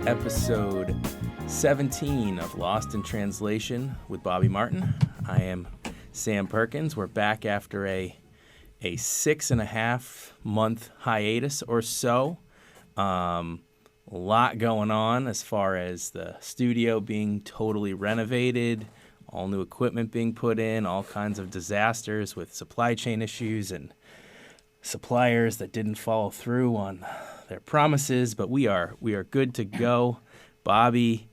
episode 17 of Lost in Translation with Bobby Martin. I am Sam Perkins. We're back after a 6.5 month hiatus or so. A lot going on as far as the studio being totally renovated, all new equipment being put in, all kinds of disasters with supply chain issues and suppliers that didn't follow through on their promises, but we are good to go. Bobby,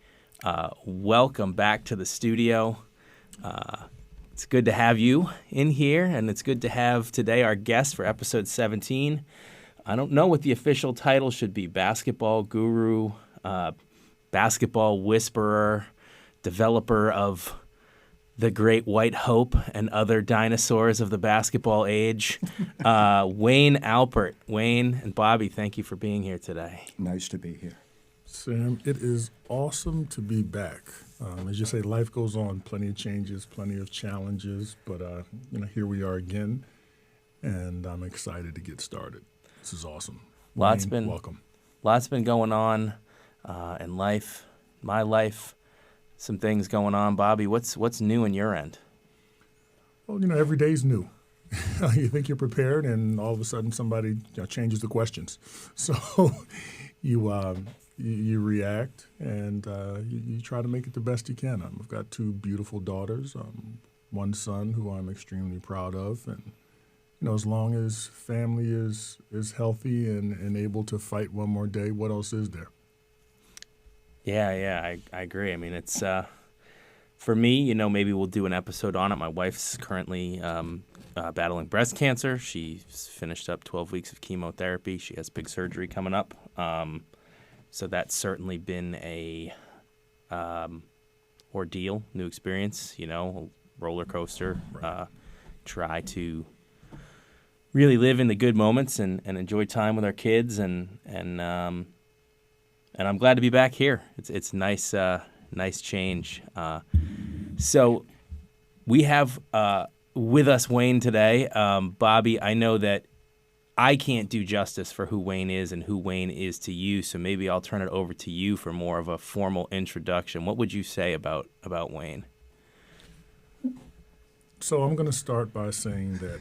welcome back to the studio. It's good to have you in here, and it's good to have today our guest for episode 17. I don't know what the official title should be: basketball guru, basketball whisperer, developer of the Great White Hope and other dinosaurs of the basketball age. Wayne Alpert. Wayne and Bobby, thank you for being here today. Nice to be here. Sam, it is awesome to be back. As you say, life goes on, plenty of changes, plenty of challenges, but here we are again, and I'm excited to get started. This is awesome. Wayne, welcome. Lots been going on in life, my life. Some things going on. Bobby, what's new in your end? Well, every day's new. You think you're prepared, and all of a sudden somebody changes the questions. So you react, and you try to make it the best you can. I've got two beautiful daughters, one son who I'm extremely proud of, and as long as family is healthy and able to fight one more day, what else is there? Yeah, I agree. I mean, it's for me, maybe we'll do an episode on it. My wife's currently battling breast cancer. She's finished up 12 weeks of chemotherapy. She has big surgery coming up. So that's certainly been a ordeal, new experience, a roller coaster. Right. Try to really live in the good moments and enjoy time with our kids and I'm glad to be back here. It's nice, nice change. So we have with us Wayne today. Bobby, I know that I can't do justice for who Wayne is and who Wayne is to you, so maybe I'll turn it over to you for more of a formal introduction. What would you say about Wayne? So I'm going to start by saying that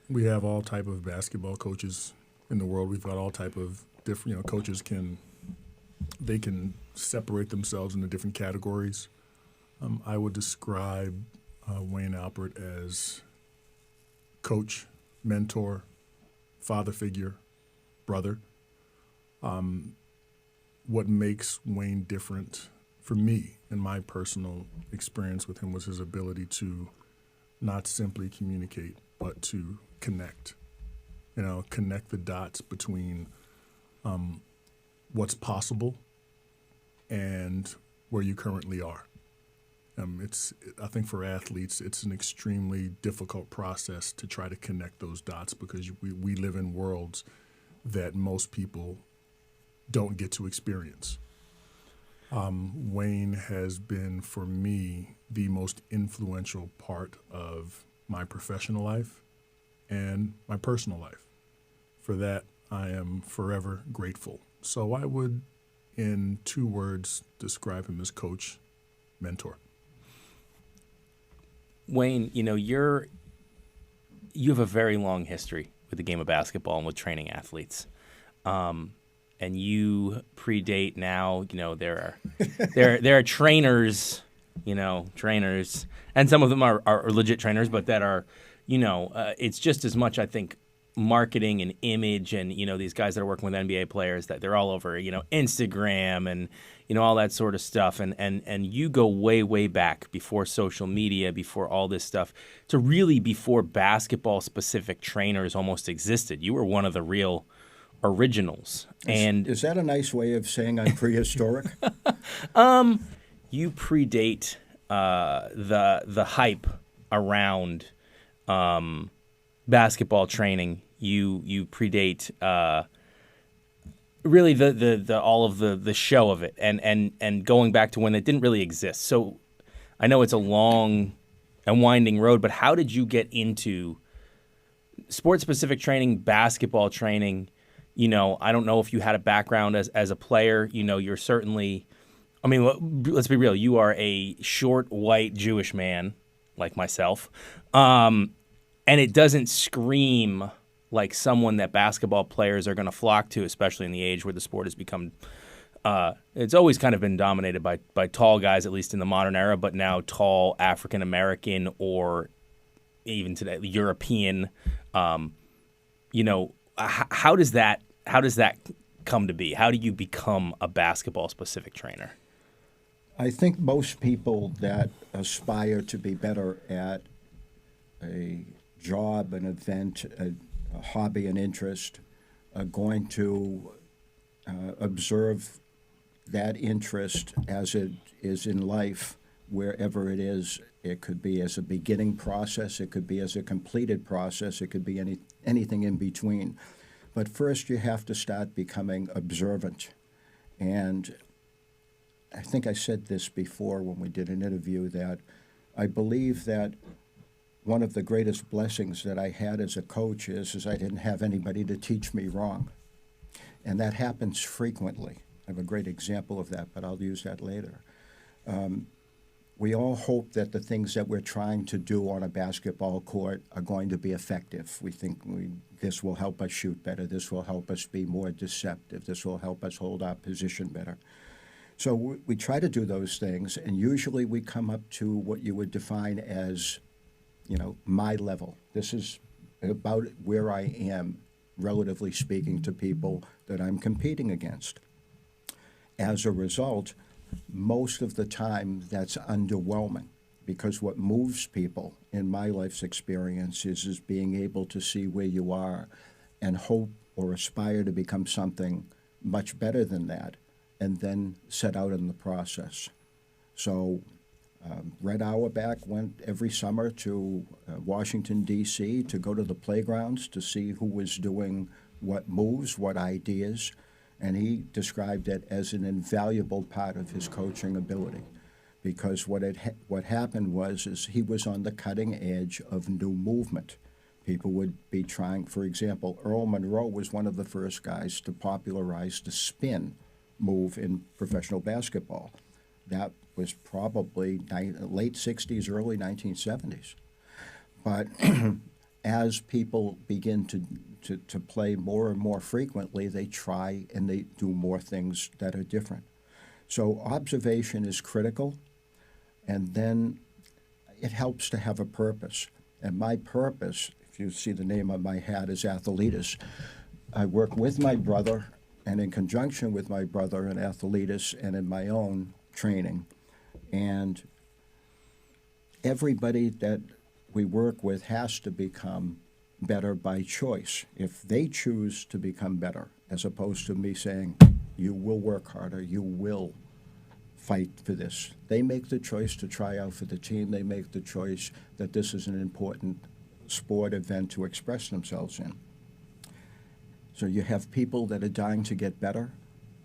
we have all type of basketball coaches in the world. We've got all type of different, coaches can separate themselves into different categories. I would describe Wayne Alpert as coach, mentor, father figure, brother. What makes Wayne different for me in my personal experience with him was his ability to not simply communicate, but to connect. Connect the dots between what's possible and where you currently are. I think for athletes, it's an extremely difficult process to try to connect those dots because we live in worlds that most people don't get to experience. Wayne has been, for me, the most influential part of my professional life and my personal life. For that, I am forever grateful. So I would, in 2 words, describe him as coach, mentor. Wayne, you have a very long history with the game of basketball and with training athletes. And you predate now, there are trainers, and some of them are legit trainers, but that are, it's just as much, I think, marketing and image and, these guys that are working with NBA players that they're all over, Instagram and, all that sort of stuff. And you go way, way back before social media, before all this stuff, to really before basketball-specific trainers almost existed. You were one of the real originals. Is that a nice way of saying I'm prehistoric? You predate the hype around basketball training. You predate really the all of the show of it and going back to when it didn't really exist. So I know it's a long and winding road, but how did you get into sports specific training, basketball training, I don't know if you had a background as a player. You're certainly, I mean, let's be real. You are a short, white Jewish man like myself. And it doesn't scream like someone that basketball players are going to flock to, especially in the age where the sport has become it's always kind of been dominated by tall guys, at least in the modern era, but now tall African American or even today European. How does that come to be? How do you become a basketball specific trainer? I think most people that aspire to be better at a job, an event, a hobby, an interest are going to observe that interest as it is in life, wherever it is. It could be as a beginning process, it could be as a completed process, it could be anything in between. But first you have to start becoming observant. And I think I said this before when we did an interview, that I believe that one of the greatest blessings that I had as a coach is I didn't have anybody to teach me wrong. And that happens frequently. I have a great example of that, but I'll use that later. We all hope that the things that we're trying to do on a basketball court are going to be effective. We think this will help us shoot better, this will help us be more deceptive, this will help us hold our position better. So we try to do those things, and usually we come up to what you would define as, my level. This is about where I am, relatively speaking, to people that I'm competing against. As a result, most of the time that's underwhelming, because what moves people in my life's experience is being able to see where you are and hope or aspire to become something much better than that, and then set out in the process. So Red Auerbach went every summer to Washington, D.C. to go to the playgrounds to see who was doing what moves, what ideas, and he described it as an invaluable part of his coaching ability, because what happened was he was on the cutting edge of new movement. People would be trying, for example, Earl Monroe was one of the first guys to popularize the spin move in professional basketball. That was probably late 60s, early 1970s. But as people begin to play more and more frequently, they try and they do more things that are different. So observation is critical, and then it helps to have a purpose. And my purpose, if you see the name on my hat, is Athletus. I work with my brother and in conjunction with my brother in Athletus and in my own training. And everybody that we work with has to become better by choice. If they choose to become better, as opposed to me saying, you will work harder, you will fight for this. They make the choice to try out for the team. They make the choice that this is an important sport event to express themselves in. So you have people that are dying to get better,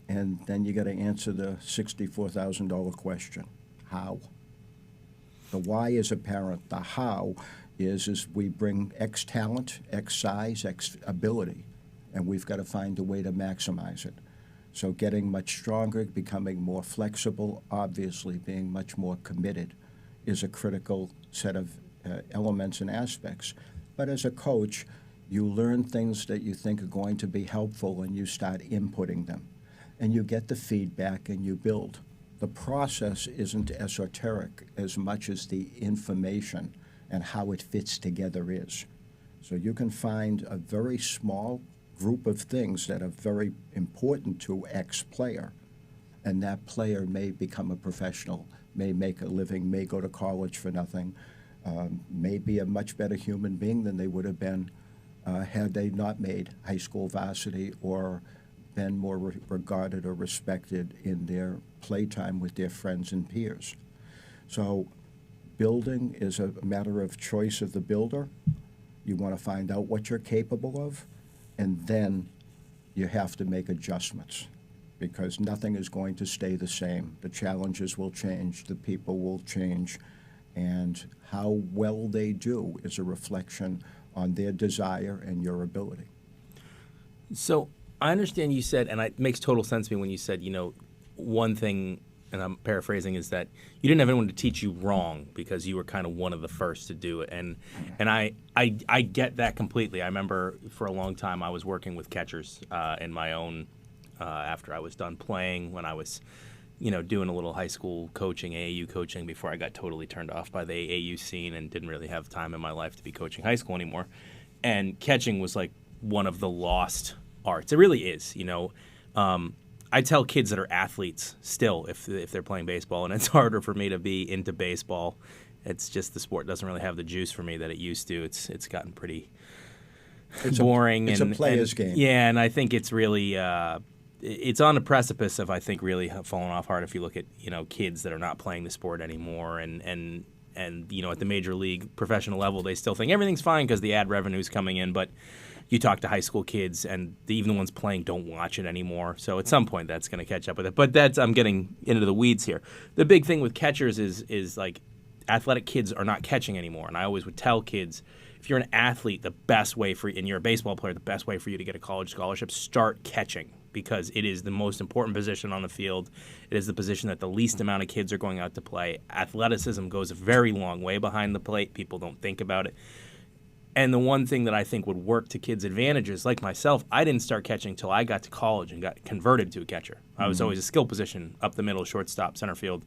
and then you got to answer the $64,000 question: how? The why is apparent. The how is we bring X talent, X size, X ability, and we've got to find a way to maximize it. So getting much stronger, becoming more flexible, obviously being much more committed is a critical set of elements and aspects. But as a coach, you learn things that you think are going to be helpful, and you start inputting them. And you get the feedback and you build. The process isn't esoteric as much as the information and how it fits together is. So you can find a very small group of things that are very important to X player, and that player may become a professional, may make a living, may go to college for nothing, may be a much better human being than they would have been had they not made high school varsity or been more regarded or respected in their playtime with their friends and peers. So building is a matter of choice of the builder. You want to find out what you're capable of, and then you have to make adjustments, because nothing is going to stay the same. The challenges will change, the people will change, and how well they do is a reflection on their desire and your ability. So I understand you said, and it makes total sense to me when you said, one thing, and I'm paraphrasing, is that you didn't have anyone to teach you wrong because you were kind of one of the first to do it. And I get that completely. I remember for a long time I was working with catchers in my own, after I was done playing, when I was, doing a little high school coaching, AAU coaching, before I got totally turned off by the AAU scene and didn't really have time in my life to be coaching high school anymore. And catching was like one of the lost arts. It really is, I tell kids that are athletes still if they're playing baseball, and it's harder for me to be into baseball. It's just the sport doesn't really have the juice for me that it used to. It's gotten pretty boring. It's a player's game. Yeah, and I think it's really it's on the precipice of, I think, really falling off hard if you look at kids that are not playing the sport anymore, and at the major league professional level they still think everything's fine because the ad revenue is coming in, but you talk to high school kids, and even the ones playing don't watch it anymore. So at some point, that's going to catch up with it. But I'm getting into the weeds here. The big thing with catchers is like athletic kids are not catching anymore. And I always would tell kids, if you're an athlete, the best way and you're a baseball player, the best way for you to get a college scholarship, start catching, because it is the most important position on the field. It is the position that the least amount of kids are going out to play. Athleticism goes a very long way behind the plate. People don't think about it. And the one thing that I think would work to kids' advantages, like myself, I didn't start catching until I got to college and got converted to a catcher. I was always a skill position, up the middle, shortstop, center field.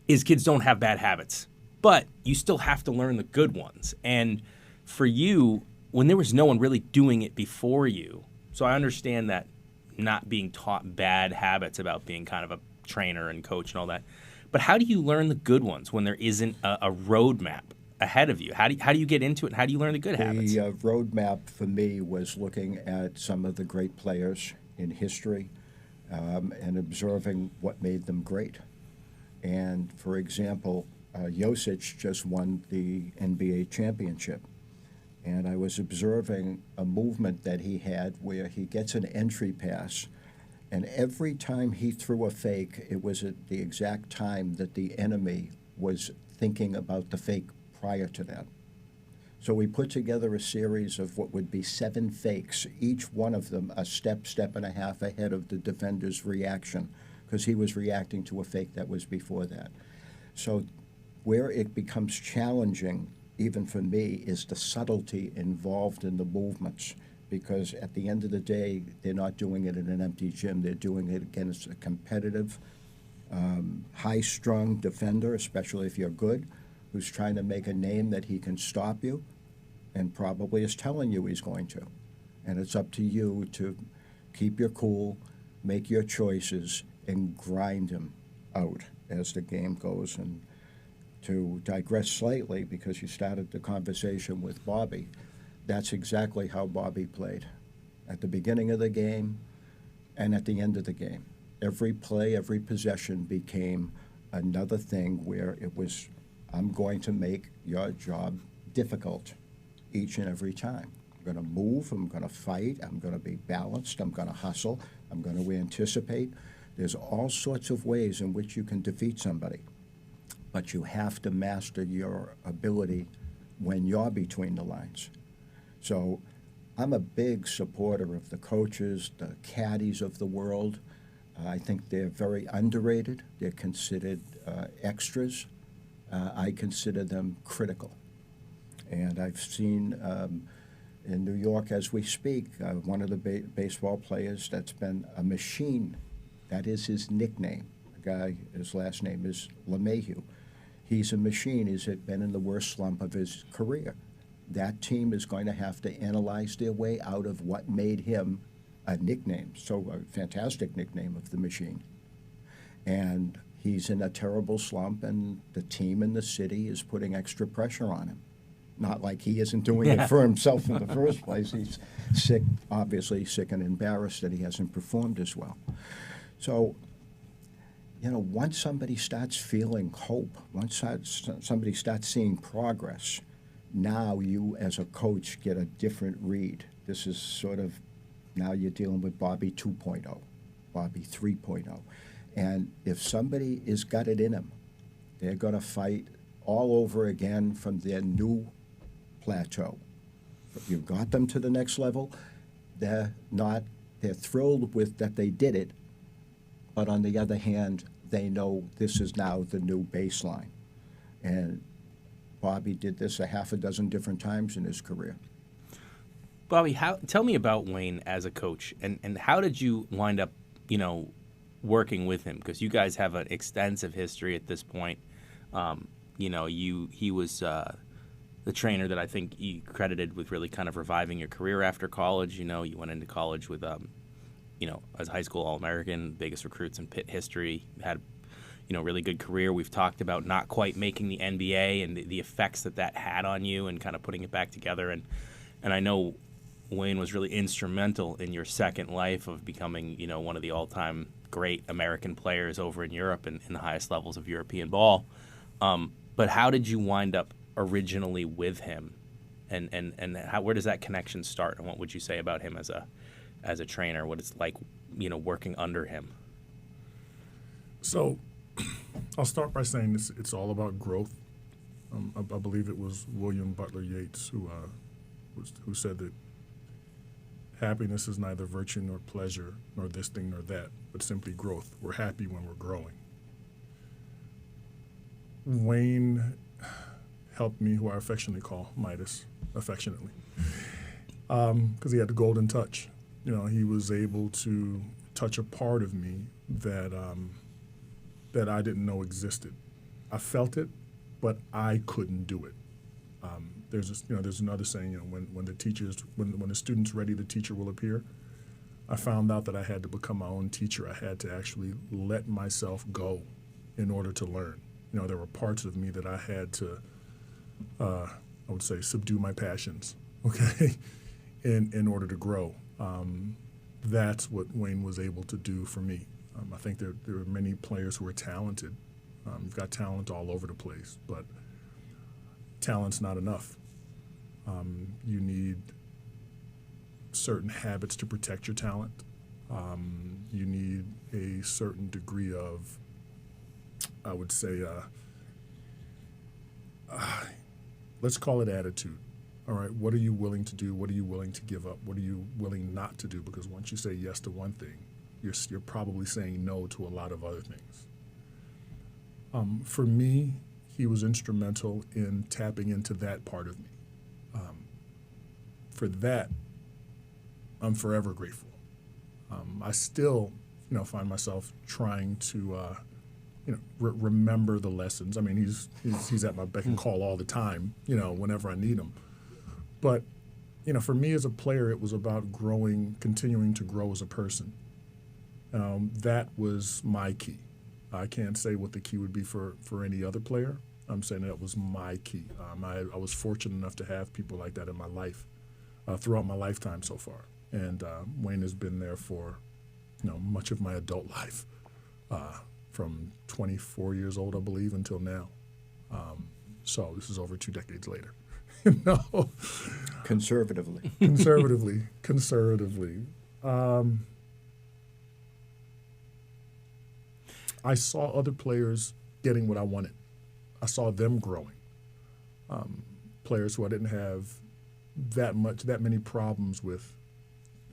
Is kids don't have bad habits, but you still have to learn the good ones. And for you, when there was no one really doing it before you, so I understand that not being taught bad habits about being kind of a trainer and coach and all that, but how do you learn the good ones when there isn't a roadmap ahead of you? How do you get into it, and how do you learn the good habits? The roadmap for me was looking at some of the great players in history and observing what made them great. And for example, Jokic just won the NBA championship. And I was observing a movement that he had where he gets an entry pass, and every time he threw a fake, it was at the exact time that the enemy was thinking about the fake prior to that. So we put together a series of what would be 7 fakes, each one of them a step and a half ahead of the defender's reaction, because he was reacting to a fake that was before that. So where it becomes challenging, even for me, is the subtlety involved in the movements, because at the end of the day, they're not doing it in an empty gym. They're doing it against a competitive, high-strung defender, especially if you're good, who's trying to make a name that he can stop you and probably is telling you he's going to. And it's up to you to keep your cool, make your choices, and grind him out as the game goes. And to digress slightly, because you started the conversation with Bobby, that's exactly how Bobby played. At the beginning of the game and at the end of the game. Every play, every possession became another thing where it was, I'm going to make your job difficult each and every time. I'm going to move, I'm going to fight, I'm going to be balanced, I'm going to hustle, I'm going to anticipate. There's all sorts of ways in which you can defeat somebody, but you have to master your ability when you're between the lines. So I'm a big supporter of the coaches, the caddies of the world. I think they're very underrated. They're considered extras. I consider them critical. And I've seen in New York as we speak, one of the baseball players that's been a machine. That is his nickname. The guy, his last name is LeMahieu. He's a machine. He's been in the worst slump of his career. That team is going to have to analyze their way out of what made him a nickname, so a fantastic nickname of the machine. And he's in a terrible slump, and the team in the city is putting extra pressure on him. Not like he isn't doing it for himself in the first place. He's sick, obviously sick and embarrassed that he hasn't performed as well. So, once somebody starts feeling hope, once somebody starts seeing progress, now you as a coach get a different read. This is sort of, now you're dealing with Bobby 2.0, Bobby 3.0. And if somebody has got it in them, they're going to fight all over again from their new plateau. If you've got them to the next level, they're thrilled with that they did it, but on the other hand, they know this is now the new baseline. And Bobby did this a half a dozen different times in his career. Bobby, tell me about Wayne as a coach, and how did you wind up, working with him? Because you guys have an extensive history at this point. He was the trainer that I think you credited with really kind of reviving your career after college. You went into college with, as a high school All-American, biggest recruits in Pitt history, had really good career. We've talked about not quite making the NBA and the effects that had on you and kind of putting it back together. And I know Wayne was really instrumental in your second life of becoming, one of the all-time great American players over in Europe and in the highest levels of European ball. But how did you wind up originally with him? And where does that connection start? And what would you say about him as a trainer, what it's like, working under him? So I'll start by saying it's all about growth. I believe it was William Butler Yeats who said that happiness is neither virtue nor pleasure, nor this thing nor that, but simply growth. We're happy when we're growing. Wayne helped me, who I affectionately call Midas, affectionately, because he had the golden touch. He was able to touch a part of me that I didn't know existed. I felt it, but I couldn't do it. There's another saying, when the student's ready, the teacher will appear. I found out that I had to become my own teacher. I had to actually let myself go in order to learn. There were parts of me that I had to, I would say, subdue my passions, okay, in order to grow. That's what Wayne was able to do for me. I think there are many players who are talented. You've got talent all over the place, but talent's not enough. You need certain habits to protect your talent. You need a certain degree of, I would say, let's call it attitude. All right, what are you willing to do? What are you willing to give up? What are you willing not to do? Because once you say yes to one thing, you're probably saying no to a lot of other things. For me, he was instrumental in tapping into that part of me. For that, I'm forever grateful. I still, find myself trying to, remember the lessons. I mean, he's at my beck and call all the time, whenever I need him. But, for me as a player, it was about continuing to grow as a person. That was my key. I can't say what the key would be for any other player. I'm saying that was my key. I was fortunate enough to have people like that in my life throughout my lifetime so far. And Wayne has been there for, much of my adult life, from 24 years old, I believe, until now. So this is over 2 decades later. Conservatively. Conservatively. I saw other players getting what I wanted. I saw them growing. Players who I didn't have that many problems with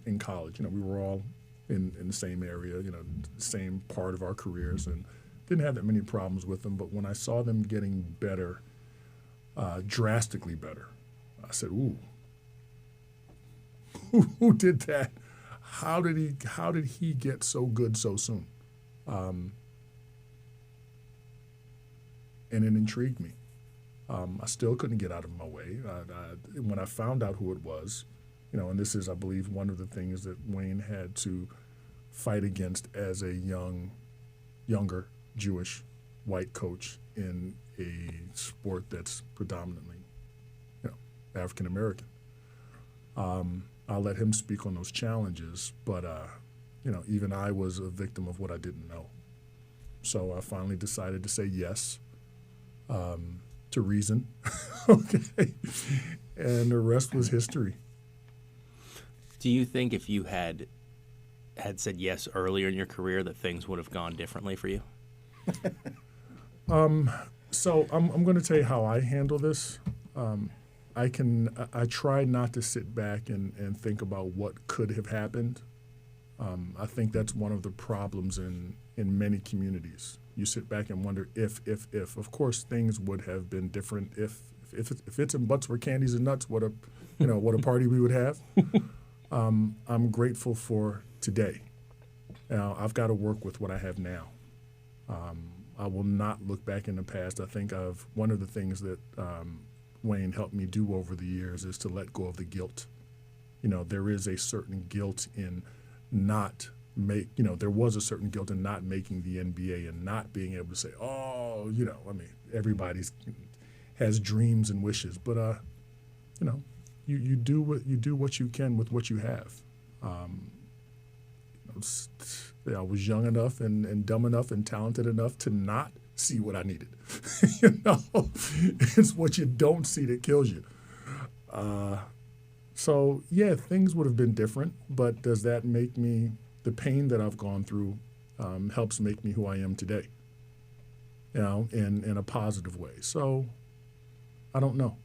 in college. We were all in the same area, the same part of our careers, and didn't have that many problems with them. But when I saw them getting better, drastically better, I said, "Ooh, who did that? How did he get so good so soon?" And it intrigued me. I still couldn't get out of my way. When I found out who it was, and this is, I believe, one of the things that Wayne had to fight against as a younger Jewish white coach in a sport that's predominantly, African American. I'll let him speak on those challenges, but even I was a victim of what I didn't know. So I finally decided to say yes. To reason, okay, and the rest was history. Do you think if you had said yes earlier in your career that things would have gone differently for you? So I'm going to tell you how I handle this. I try not to sit back and think about what could have happened. I think that's one of the problems in many communities. You sit back and wonder if. Of course, things would have been different if it's and buts were candies and nuts. What a party we would have. I'm grateful for today. Now I've got to work with what I have now. I will not look back in the past. I think one of the things that Wayne helped me do over the years is to let go of the guilt. There is a certain guilt in there was a certain guilt in not making the NBA and not being able to say, everybody has dreams and wishes, but you do what you can with what you have. I was young enough and dumb enough and talented enough to not see what I needed. It's what you don't see that kills you. So yeah, things would have been different, but does that make me, the pain that I've gone through helps make me who I am today, in a positive way. So I don't know.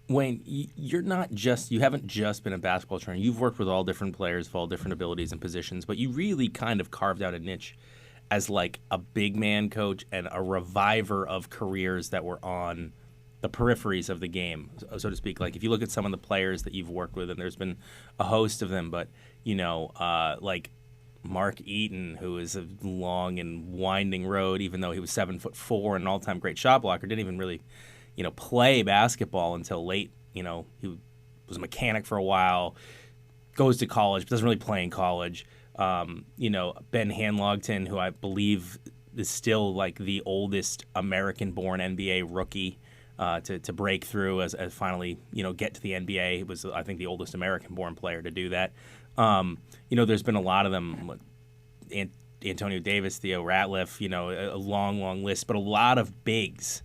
Wayne, you haven't just been a basketball trainer. You've worked with all different players of all different abilities and positions, but you really kind of carved out a niche as like a big man coach and a reviver of careers that were on the peripheries of the game, so to speak. Like if you look at some of the players that you've worked with, and there's been a host of them, but like Mark Eaton, who is a long and winding road, even though he was 7'4" and an all-time great shot blocker, didn't even really play basketball until late. He was a mechanic for a while, goes to college, but doesn't really play in college. Ben Handlogton, who I believe is still like the oldest American-born NBA rookie to break through as finally, get to the NBA. He was, I think, the oldest American-born player to do that. There's been a lot of them, Antonio Davis, Theo, Ratliff, a long, long list, but a lot of bigs.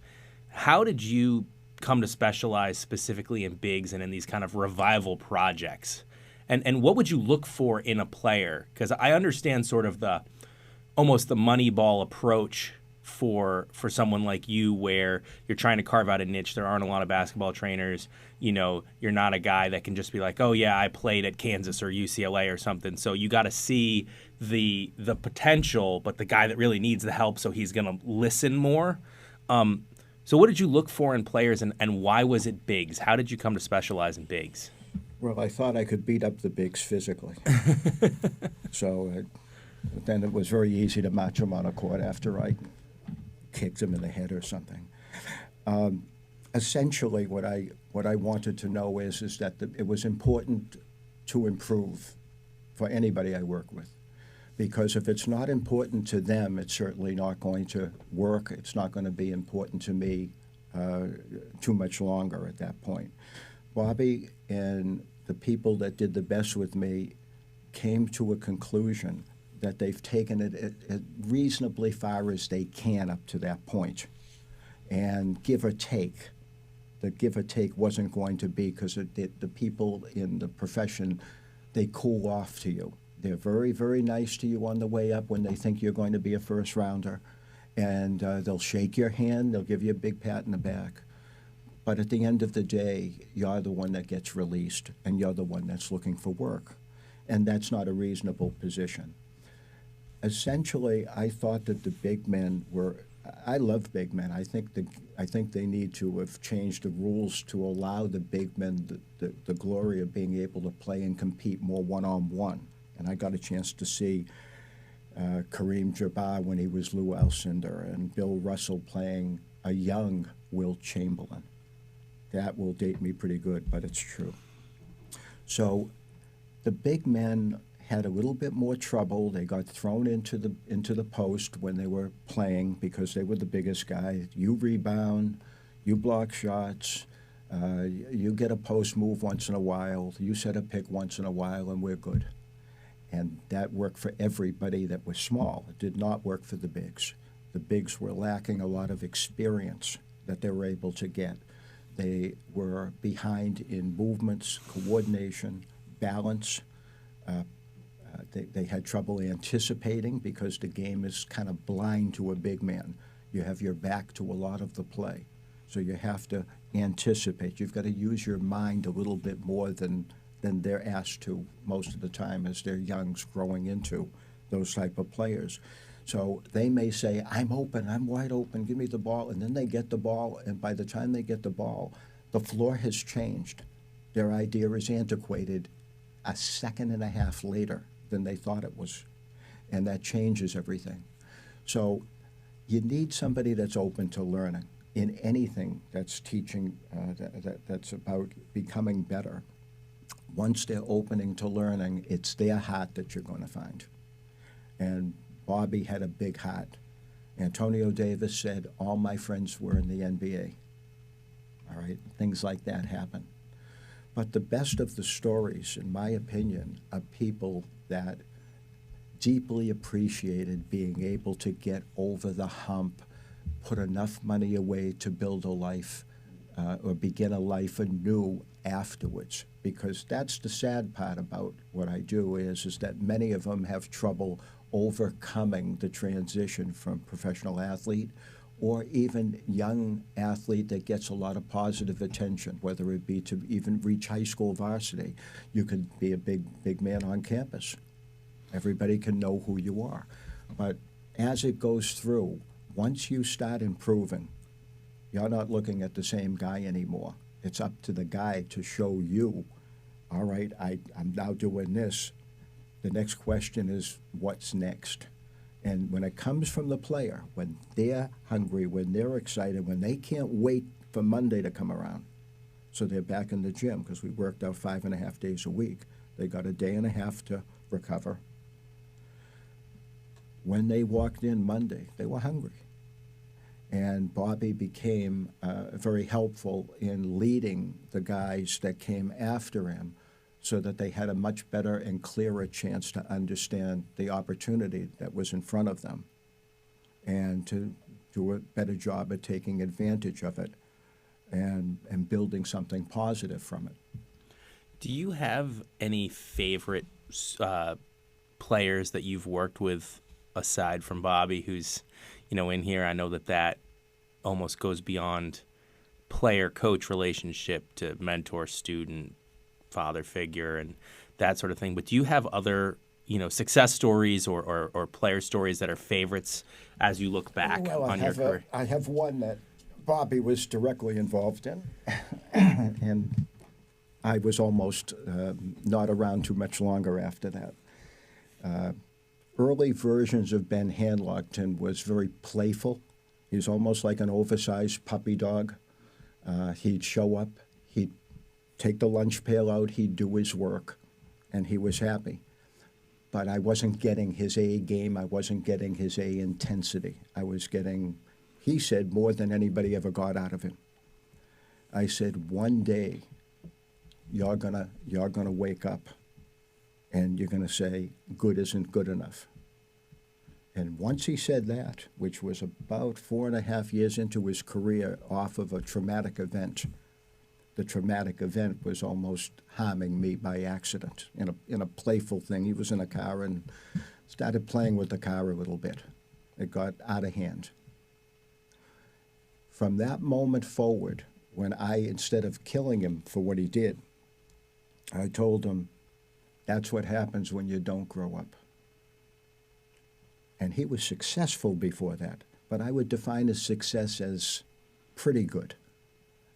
How did you come to specialize specifically in bigs and in these kind of revival projects? And what would you look for in a player? Because I understand sort of almost the Moneyball approach for someone like you, where you're trying to carve out a niche. There aren't a lot of basketball trainers. You're not a guy that can just be like, oh yeah, I played at Kansas or UCLA or something. So you got to see the potential, but the guy that really needs the help, so he's going to listen more. So what did you look for in players, and why was it bigs? How did you come to specialize in bigs? Well, I thought I could beat up the bigs physically. So then it was very easy to match them on a court after I kicked them in the head or something. Essentially, what I wanted to know is that it was important to improve for anybody I work with. Because if it's not important to them, it's certainly not going to work. It's not going to be important to me too much longer at that point. Bobby and the people that did the best with me came to a conclusion that they've taken it reasonably far as they can up to that point. And give or take, the give or take wasn't going to be, because the people in the profession, they cool off to you. They're very, very nice to you on the way up when they think you're going to be a first rounder. And they'll shake your hand, they'll give you a big pat in the back. But at the end of the day, you're the one that gets released, and you're the one that's looking for work. And that's not a reasonable position. Essentially, I thought that the big men I love big men. I think they need to have changed the rules to allow the big men the glory of being able to play and compete more one-on-one. And I got a chance to see Kareem Jabbar when he was Lou Alcindor, and Bill Russell playing a young Wilt Chamberlain. That will date me pretty good, but it's true. So the big men had a little bit more trouble. They got thrown into the post when they were playing because they were the biggest guy. You rebound, you block shots, you get a post move once in a while, you set a pick once in a while, and we're good. And that worked for everybody that was small. It did not work for the bigs. The bigs were lacking a lot of experience that they were able to get. They were behind in movements, coordination, balance. They had trouble anticipating because the game is kind of blind to a big man. You have your back to a lot of the play. So you have to anticipate. You've got to use your mind a little bit more than they're asked to most of the time as they're youngs growing into those type of players. So they may say, I'm open, I'm wide open, give me the ball, and then they get the ball, and by the time they get the ball, the floor has changed. Their idea is antiquated a second and a half later than they thought it was, and that changes everything. So you need somebody that's open to learning in anything that's teaching, that's about becoming better. Once they're opening to learning, it's their heart that you're going to find. And Bobby had a big heart. Antonio Davis said, all my friends were in the NBA. All right, things like that happen. But the best of the stories, in my opinion, are people that deeply appreciated being able to get over the hump, put enough money away to build a life or begin a life anew afterwards. Because that's the sad part about what I do is that many of them have trouble overcoming the transition from professional athlete or even young athlete that gets a lot of positive attention, whether it be to even reach high school varsity. You could be a big man on campus. Everybody can know who you are. But as it goes through, once you start improving, you're not looking at the same guy anymore. It's up to the guy to show you, all right, I'm now doing this. The next question is, what's next? And when it comes from the player, when they're hungry, when they're excited, when they can't wait for Monday to come around, so they're back in the gym because we worked out 5.5 days a week. They got a day and a half to recover. When they walked in Monday, they were hungry. And Bobby became very helpful in leading the guys that came after him so that they had a much better and clearer chance to understand the opportunity that was in front of them and to do a better job at taking advantage of it and building something positive from it. Do you have any favorite players that you've worked with aside from Bobby, who's, in here? I know that almost goes beyond player-coach relationship to mentor-student, father figure, and that sort of thing. But do you have other, success stories or player stories that are favorites as you look back on your career? I have one that Bobby was directly involved in, and I was almost not around too much longer after that. Early versions of Ben Handlogton was very playful. He was almost like an oversized puppy dog. He'd show up, he'd take the lunch pail out, he'd do his work, and he was happy. But I wasn't getting his A game. I wasn't getting his A intensity. I was getting, he said, more than anybody ever got out of him. I said, one day you're gonna wake up and you're gonna say, good isn't good enough. And once he said that, which was about 4.5 years into his career off of a traumatic event, the traumatic event was almost harming me by accident in a playful thing. He was in a car and started playing with the car a little bit. It got out of hand. From that moment forward, when I, instead of killing him for what he did, I told him, that's what happens when you don't grow up. And he was successful before that, but I would define his success as pretty good.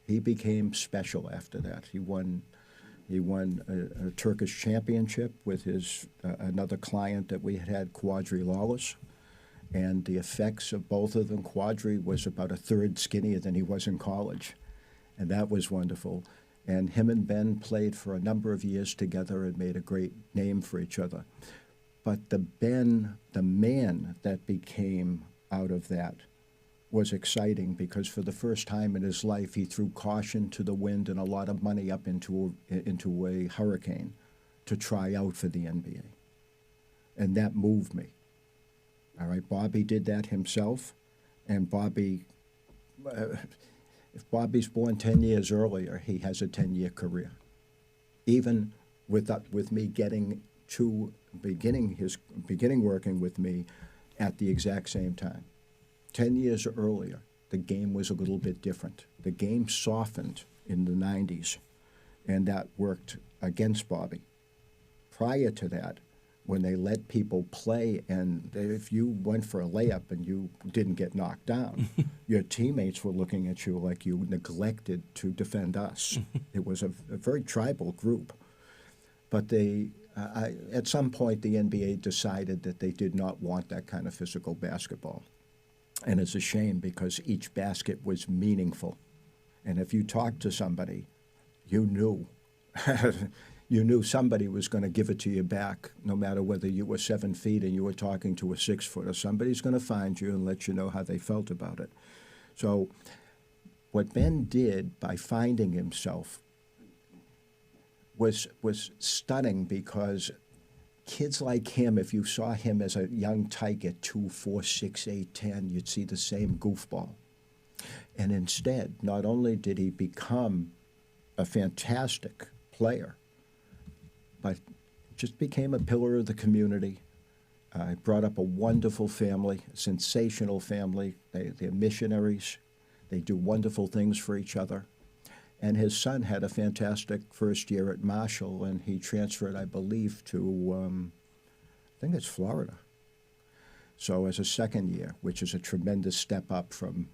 He became special after that. He won a Turkish championship with his another client that we had, Quadri Lawless, and the effects of both of them. Quadri was about a third skinnier than he was in college, and that was wonderful. And him and Ben played for a number of years together and made a great name for each other. But the man that became out of that was exciting because for the first time in his life, he threw caution to the wind and a lot of money up into a hurricane to try out for the NBA. And that moved me. All right, Bobby did that himself, and Bobby, if Bobby's born 10 years earlier, he has a 10-year career. Even with me beginning working with me at the exact same time. 10 years earlier, the game was a little bit different. The game softened in the 90s, and that worked against Bobby. Prior to that, when they let people play, and if you went for a layup and you didn't get knocked down, your teammates were looking at you like you neglected to defend us. It was a very tribal group. But at some point, the NBA decided that they did not want that kind of physical basketball. And it's a shame because each basket was meaningful. And if you talked to somebody, you knew. You knew somebody was going to give it to you back, no matter whether you were 7 feet and you were talking to a 6-footer. Somebody's going to find you and let you know how they felt about it. So what Ben did by finding himself was stunning, because kids like him, if you saw him as a young tyke at 2, 4, 6, 8, 10, you'd see the same goofball. And instead, not only did he become a fantastic player, but just became a pillar of the community. Brought up a wonderful family, a sensational family. They're missionaries. They do wonderful things for each other. And his son had a fantastic first year at Marshall, and he transferred, I believe, to, I think it's Florida. So as a second year, which is a tremendous step up from,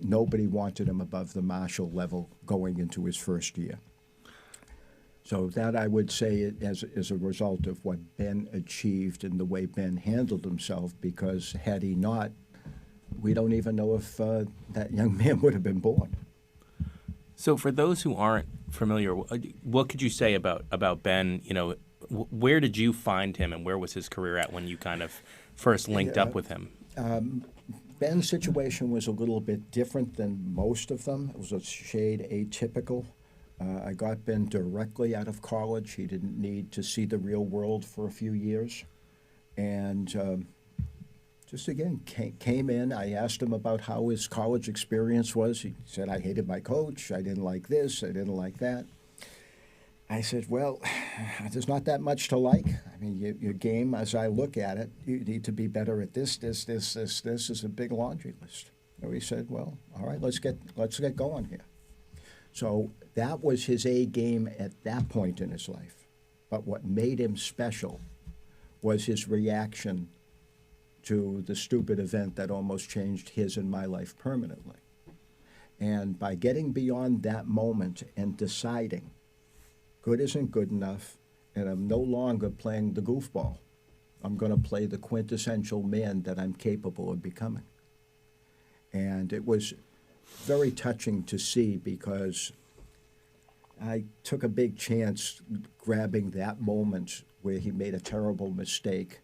nobody wanted him above the Marshall level going into his first year. So that, I would say, is a result of what Ben achieved and the way Ben handled himself, because had he not, we don't even know if that young man would have been born. So for those who aren't familiar, what could you say about Ben? You know, where did you find him, and where was his career at when you kind of first linked up with him? Ben's situation was a little bit different than most of them. It was a shade atypical. I got Ben directly out of college. He didn't need to see the real world for a few years. And just again, came in. I asked him about how his college experience was. He said, I hated my coach. I didn't like this. I didn't like that. I said, well, there's not that much to like. I mean, your game, as I look at it, you need to be better at this is a big laundry list. So he said, well, all right, let's get going here. So that was his A game at that point in his life. But what made him special was his reaction to the stupid event that almost changed his and my life permanently. And by getting beyond that moment and deciding, good isn't good enough, and I'm no longer playing the goofball. I'm going to play the quintessential man that I'm capable of becoming. And it was very touching to see, because I took a big chance grabbing that moment where he made a terrible mistake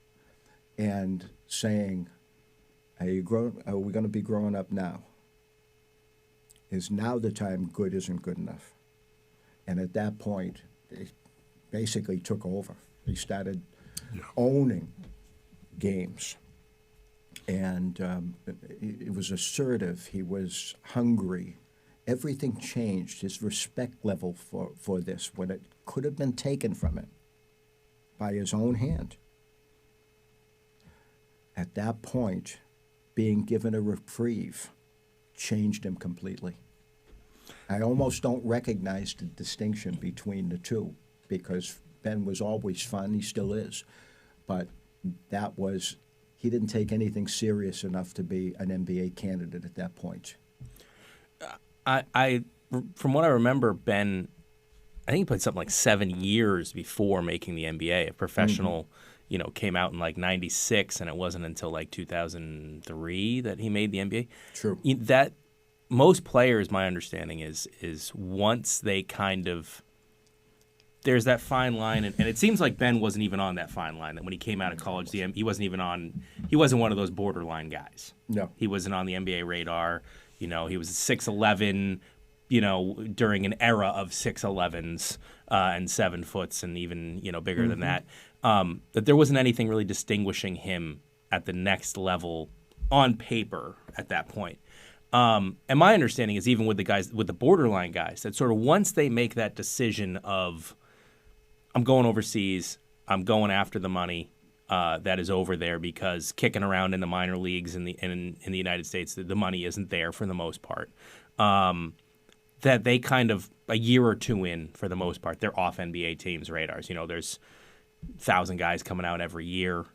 and saying, are we going to be growing up now? Is now the time good isn't good enough? And at that point, it basically took over. He started owning games. And it was assertive. He was hungry. Everything changed. His respect level for this, when it could have been taken from him by his own hand. At that point, being given a reprieve changed him completely. I almost don't recognize the distinction between the two, because Ben was always fun. He still is. But he didn't take anything serious enough to be an NBA candidate at that point. From what I remember, Ben, I think he played something like 7 years before making the NBA. A professional, came out in like '96, and it wasn't until like 2003 that he made the NBA. True. That most players, my understanding is once they kind of, there's that fine line, and it seems like Ben wasn't even on that fine line. That when he came out of college, he wasn't one of those borderline guys. No, he wasn't on the NBA radar. He was 6'11", during an era of 6'11s and 7 foots, and even bigger than that. That there wasn't anything really distinguishing him at the next level on paper at that point. And my understanding is even with the borderline guys, that sort of once they make that decision of, I'm going overseas, I'm going after the money, that is over there because kicking around in the minor leagues in the United States, the money isn't there for the most part. That they kind of a year or two in, for the most part, they're off NBA teams' radars. There's 1,000 guys coming out every year.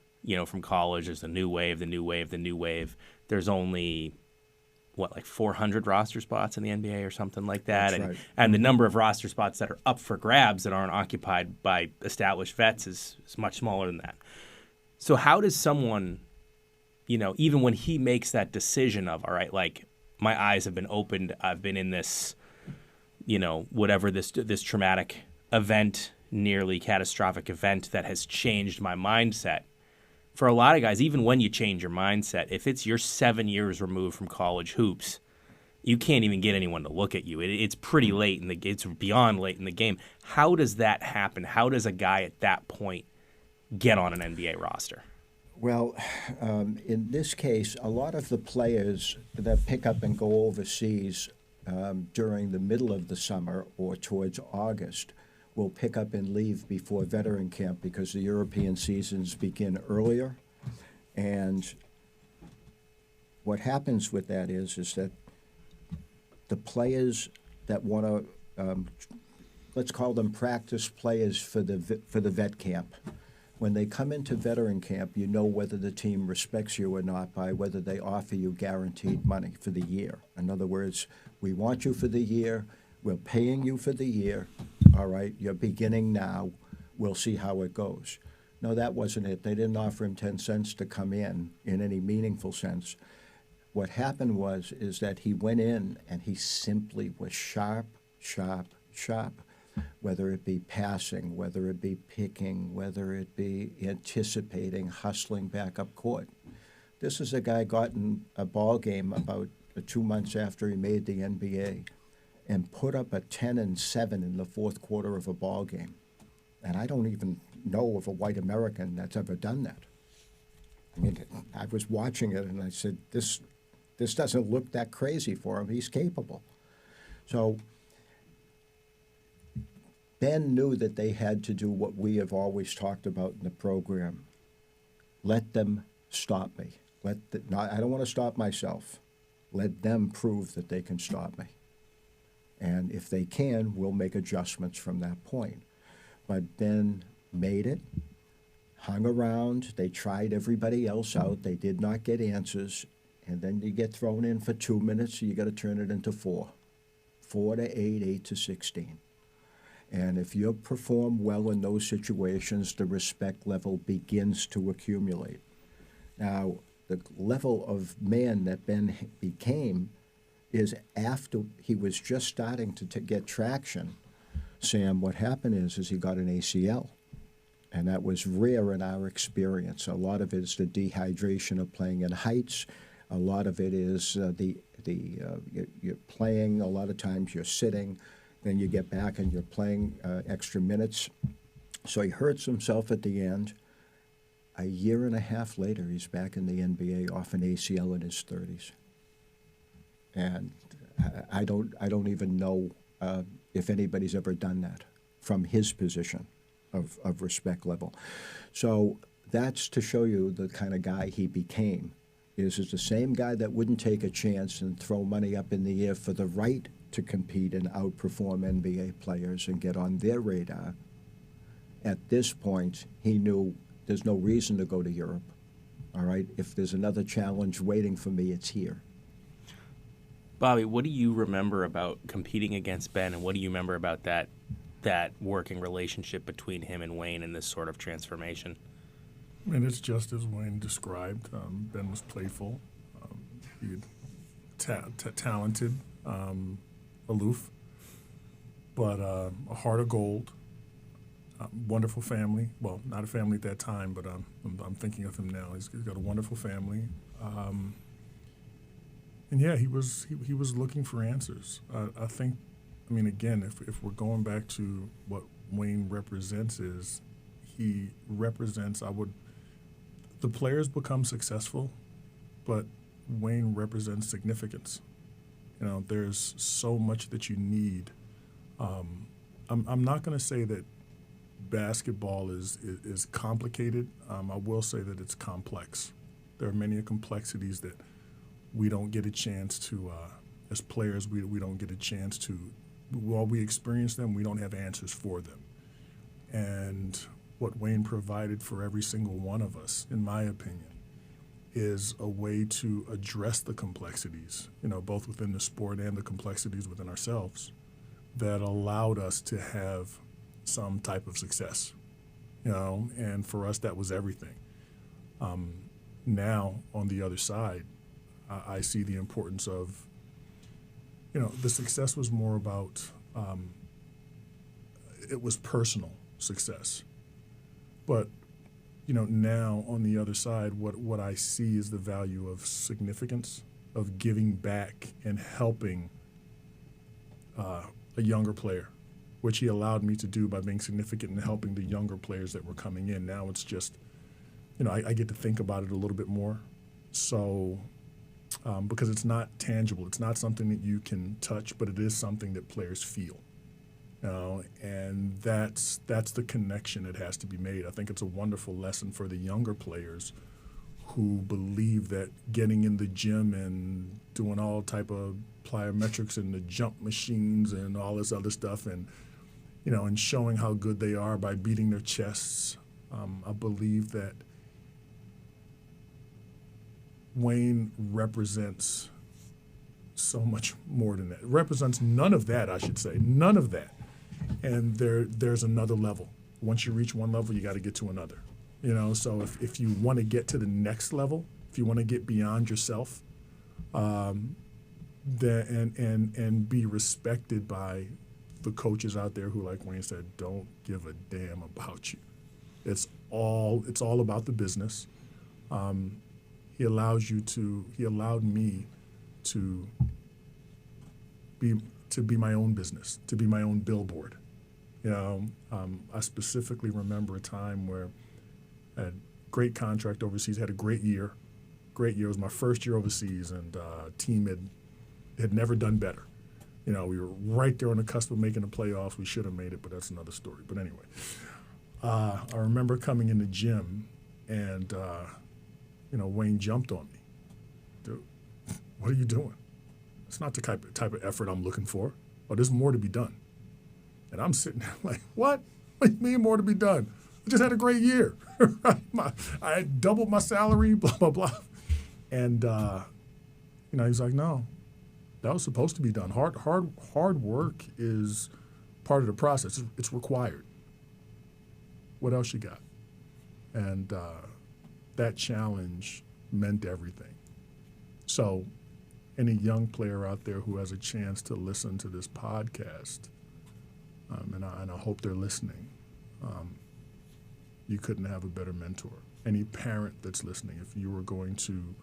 From college. There's the new wave. There's only like 400 roster spots in the NBA or something like that. That's right. And the number of roster spots that are up for grabs that aren't occupied by established vets is much smaller than that. So how does someone, even when he makes that decision of, all right, like my eyes have been opened, I've been in this, whatever this traumatic event, nearly catastrophic event that has changed my mindset. For a lot of guys, even when you change your mindset, if it's you're 7 years removed from college hoops, you can't even get anyone to look at you. It's pretty late it's beyond late in the game. How does that happen? How does a guy at that point get on an NBA roster? Well, in this case, a lot of the players that pick up and go overseas during the middle of the summer or towards August will pick up and leave before veteran camp because the European seasons begin earlier. And what happens with that is that the players that want to, let's call them practice players for the vet camp, when they come into veteran camp, you know whether the team respects you or not by whether they offer you guaranteed money for the year. In other words, we want you for the year. We're paying you for the year, all right? You're beginning now. We'll see how it goes. No, that wasn't it. They didn't offer him 10 cents to come in any meaningful sense. What happened is that he went in and he simply was sharp, whether it be passing, whether it be picking, whether it be anticipating, hustling back up court. This is a guy got in a ball game about 2 months after he made the NBA and put up a 10-7 in the fourth quarter of a ball game. And I don't even know of a white American that's ever done that. I mean, I was watching it and I said, this doesn't look that crazy for him. He's capable. So Ben knew that they had to do what we have always talked about in the program. Let them stop me. I don't want to stop myself. Let them prove that they can stop me. And if they can, we'll make adjustments from that point. But Ben made it, hung around. They tried everybody else out. They did not get answers. And then you get thrown in for 2 minutes, so you got to turn it into 4. 4 to 8, 8 to 16. And if you perform well in those situations, the respect level begins to accumulate. Now, the level of man that Ben became is after he was just starting to get traction. Sam, what happened is he got an ACL, and that was rare in our experience. A lot of it is the dehydration of playing in heights. A lot of it is you're playing. A lot of times you're sitting, then you get back and you're playing extra minutes. So he hurts himself at the end. A year and a half later, he's back in the NBA off an ACL in his 30s. And I don't even know if anybody's ever done that from his position of respect level. So that's to show you the kind of guy he became. Is the same guy that wouldn't take a chance and throw money up in the air for the right to compete and outperform NBA players and get on their radar. At this point, he knew there's no reason to go to Europe. All right? If there's another challenge waiting for me, it's here. Bobby, what do you remember about competing against Ben, and what do you remember about that working relationship between him and Wayne in this sort of transformation? And it's just as Wayne described. Ben was playful, talented, aloof, but a heart of gold. Wonderful family. Well, not a family at that time, but I'm thinking of him now. He's got a wonderful family. And yeah, he was looking for answers. I think, I mean, again, if we're going back to what Wayne represents, is he represents, the players become successful, but Wayne represents significance. You know, there's so much that you need. I'm not going to say that basketball is complicated. I will say that it's complex. There are many complexities that we don't get a chance to, as players, we don't get a chance to, while we experience them, we don't have answers for them. And what Wayne provided for every single one of us, in my opinion, is a way to address the complexities, both within the sport and the complexities within ourselves, that allowed us to have some type of success, and for us that was everything. Now, on the other side, I see the importance of, the success was more about, it was personal success. But, now on the other side, what I see is the value of significance, of giving back and helping a younger player, which he allowed me to do by being significant and helping the younger players that were coming in. Now it's just, I get to think about it a little bit more. So, because it's not tangible, it's not something that you can touch, but it is something that players feel. And that's the connection that has to be made. I think it's a wonderful lesson for the younger players who believe that getting in the gym and doing all type of plyometrics and the jump machines and all this other stuff and showing how good they are by beating their chests. I believe that Wayne represents so much more than that. It represents none of that, I should say, none of that. And there's another level. Once you reach one level, you got to get to another. So if you want to get to the next level, if you want to get beyond yourself, and be respected by the coaches out there who, like Wayne said, don't give a damn about you. It's all about the business. He allowed me to be my own business, to be my own billboard. I specifically remember a time where I had great contract overseas, had a great year. Great year. It was my first year overseas, and team had never done better. We were right there on the cusp of making the playoffs. We should have made it, but that's another story. But anyway, I remember coming in the gym, and Wayne jumped on me. Dude, what are you doing? It's not the type of effort I'm looking for. Oh, there's more to be done. And I'm sitting there like, what? What do you mean more to be done? I just had a great year. I had doubled my salary, blah, blah, blah. And, he's like, no, that was supposed to be done. Hard work is part of the process. It's required. What else you got? And that challenge meant everything. So any young player out there who has a chance to listen to this podcast, and I hope they're listening, you couldn't have a better mentor. Any parent that's listening, if you were going to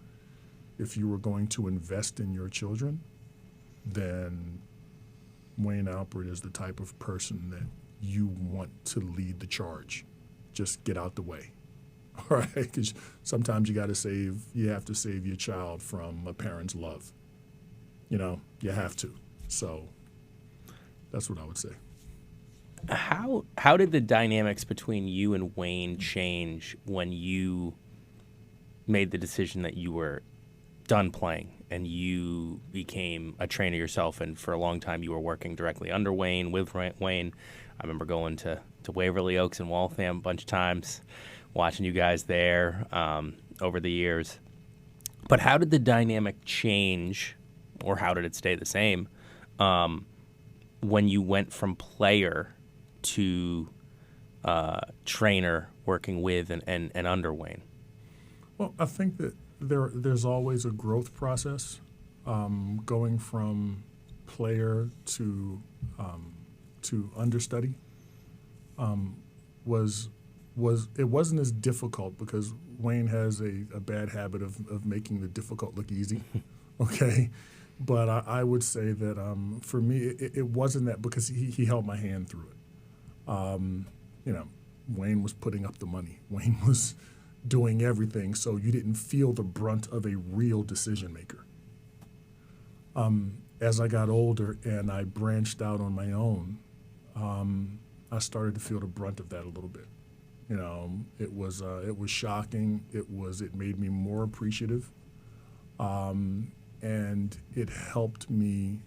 invest in your children, then Wayne Alpert is the type of person that you want to lead the charge. Just get out the way. All right, because sometimes you have to save your child from a parent's love. You have to. So that's what I would say. How did the dynamics between you and Wayne change when you made the decision that you were done playing and you became a trainer yourself, and for a long time you were working directly under Wayne, with Wayne? I remember going to Waverly Oaks and Waltham a bunch of times, watching you guys there over the years. But how did the dynamic change, or how did it stay the same, when you went from player to trainer working with and under Wayne? Well, I think that there's always a growth process. Going from player to understudy it wasn't as difficult because Wayne has a bad habit of making the difficult look easy. Okay. But I would say that for me, it wasn't that, because he held my hand through it. Wayne was putting up the money. Wayne was doing everything, so you didn't feel the brunt of a real decision maker. As I got older and I branched out on my own, I started to feel the brunt of that a little bit. You know, it was shocking. It made me more appreciative, and it helped me.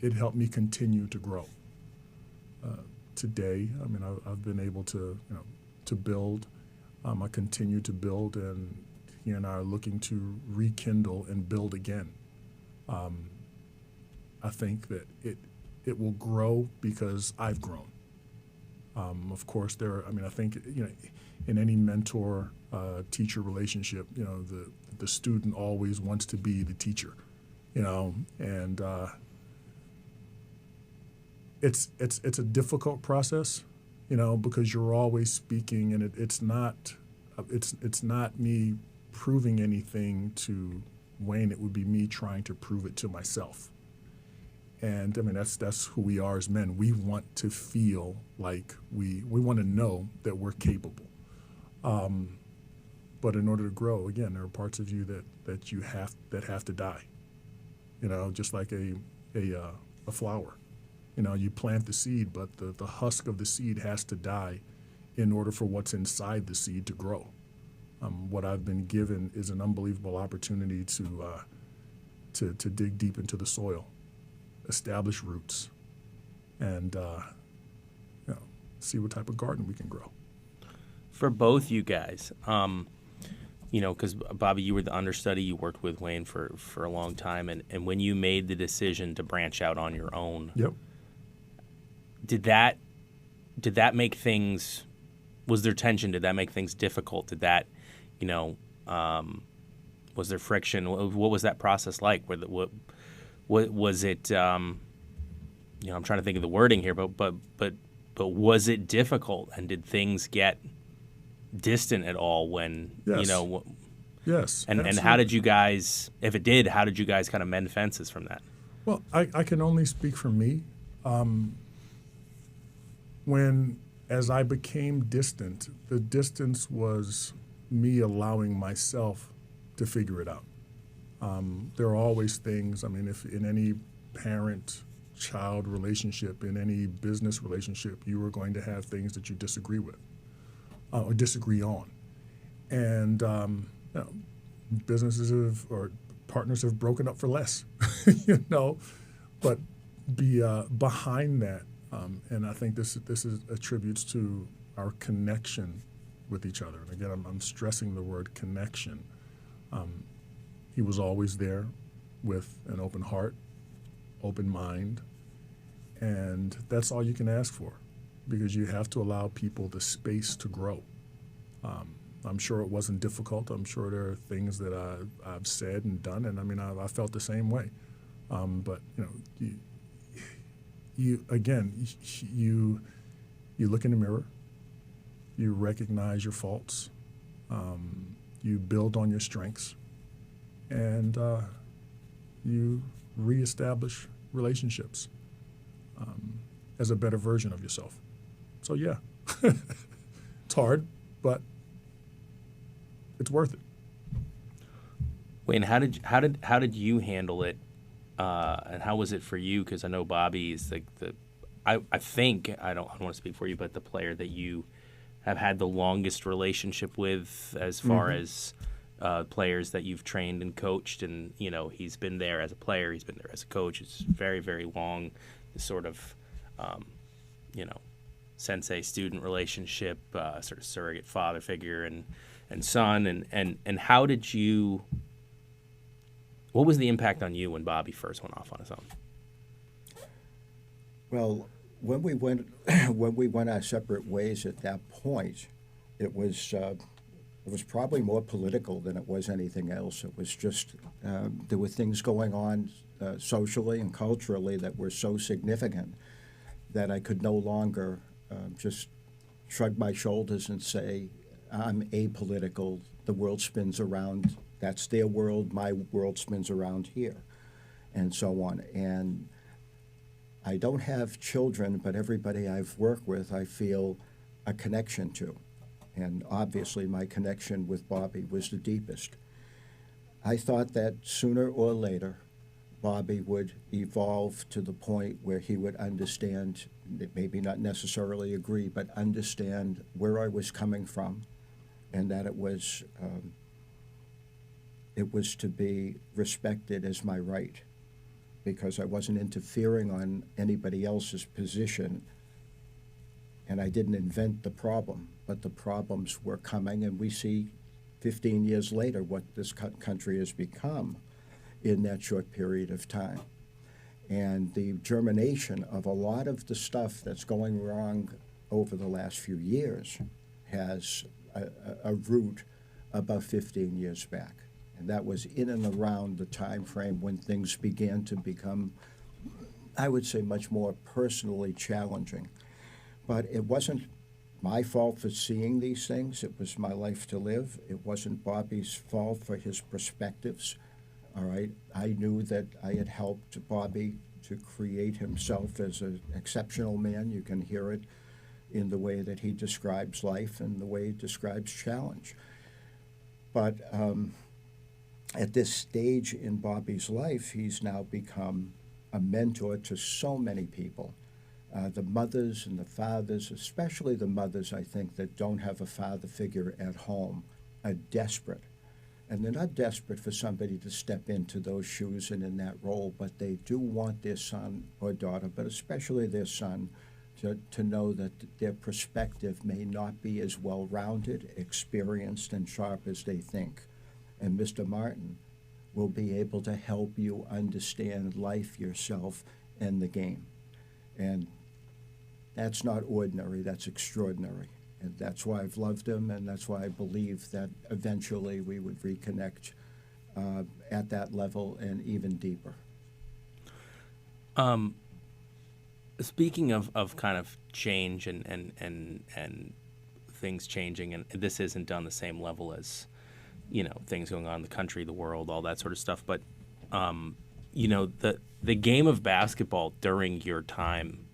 It helped me continue to grow. Today, I mean, I've been able to, to build. I continue to build, and he and I are looking to rekindle and build again. I think that it will grow because I've grown. Of course, I think, in any mentor teacher relationship, the student always wants to be the teacher, and it's a difficult process, because you're always speaking, and it's not me proving anything to Wayne. It would be me trying to prove it to myself. And I mean, that's who we are as men. We want to feel like we want to know that we're capable. But in order to grow, again, there are parts of you that have to die. Just like a flower. You plant the seed, but the husk of the seed has to die in order for what's inside the seed to grow. What I've been given is an unbelievable opportunity to dig deep into the soil, establish roots, and see what type of garden we can grow. For both you guys, because Bobby, you were the understudy. You worked with Wayne for a long time, and when you made the decision to branch out on your own, yep. Did that make things? Was there tension? Did that make things difficult? Did that, was there friction? What was that process like? What was it? I'm trying to think of the wording here, but was it difficult? And did things get distant at all when Yes. Yes. And how did you guys, if it did, how did you guys kind of mend fences from that? Well, I can only speak for me. As I became distant, the distance was me allowing myself to figure it out. There are always things, if in any parent-child relationship, in any business relationship, you are going to have things that you disagree with or disagree on. And businesses or partners have broken up for less, but behind that, and I think this is attributes to our connection with each other. And again, I'm stressing the word connection. He was always there with an open heart, open mind, and that's all you can ask for, because you have to allow people the space to grow. I'm sure it wasn't difficult. I'm sure there are things that I've said and done, and I felt the same way. But you look in the mirror, you recognize your faults, you build on your strengths, and you reestablish relationships as a better version of yourself. So yeah, it's hard, but it's worth it. Wayne, how did you handle it, and how was it for you? Because I know Bobby is I think I don't want to speak for you, but the player that you have had the longest relationship with, as far as players that you've trained and coached, and he's been there as a player, he's been there as a coach. It's very, very long, this sort of sensei-student relationship, sort of surrogate father figure and son, and how did you? What was the impact on you when Bobby first went off on his own? Well, when we went our separate ways at that point, it was probably more political than it was anything else. It was just there were things going on socially and culturally that were so significant that I could no longer just shrug my shoulders and say, I'm apolitical. The world spins around. That's their world. My world spins around here, and so on. And I don't have children, but everybody I've worked with, I feel a connection to. And obviously my connection with Bobby was the deepest. I thought that sooner or later, Bobby would evolve to the point where he would understand maybe not necessarily agree, but understand where I was coming from, and that it was to be respected as my right, because I wasn't interfering on anybody else's position, and I didn't invent the problem, but the problems were coming, and we see 15 years later what this country has become in that short period of time. And the germination of a lot of the stuff that's going wrong over the last few years has a root about 15 years back. And that was in and around the time frame when things began to become, I would say, much more personally challenging. But it wasn't my fault for seeing these things. It was my life to live. It wasn't Bobby's fault for his perspectives. All right, I knew that I had helped Bobby to create himself as an exceptional man. You can hear it in the way that he describes life and the way he describes challenge. But at this stage in Bobby's life, he's now become a mentor to so many people. The mothers and the fathers, especially the mothers, I think, that don't have a father figure at home, are desperate. And they're not desperate for somebody to step into those shoes and in that role, but they do want their son or daughter, but especially their son, to know that their perspective may not be as well-rounded, experienced, and sharp as they think. And Mr. Martin will be able to help you understand life, yourself, and the game. And that's not ordinary, that's extraordinary. And that's why I've loved him, and that's why I believe that eventually we would reconnect at that level and even deeper. Speaking of kind of change and things changing, and this isn't on the same level as, things going on in the country, the world, all that sort of stuff, but, the game of basketball during your time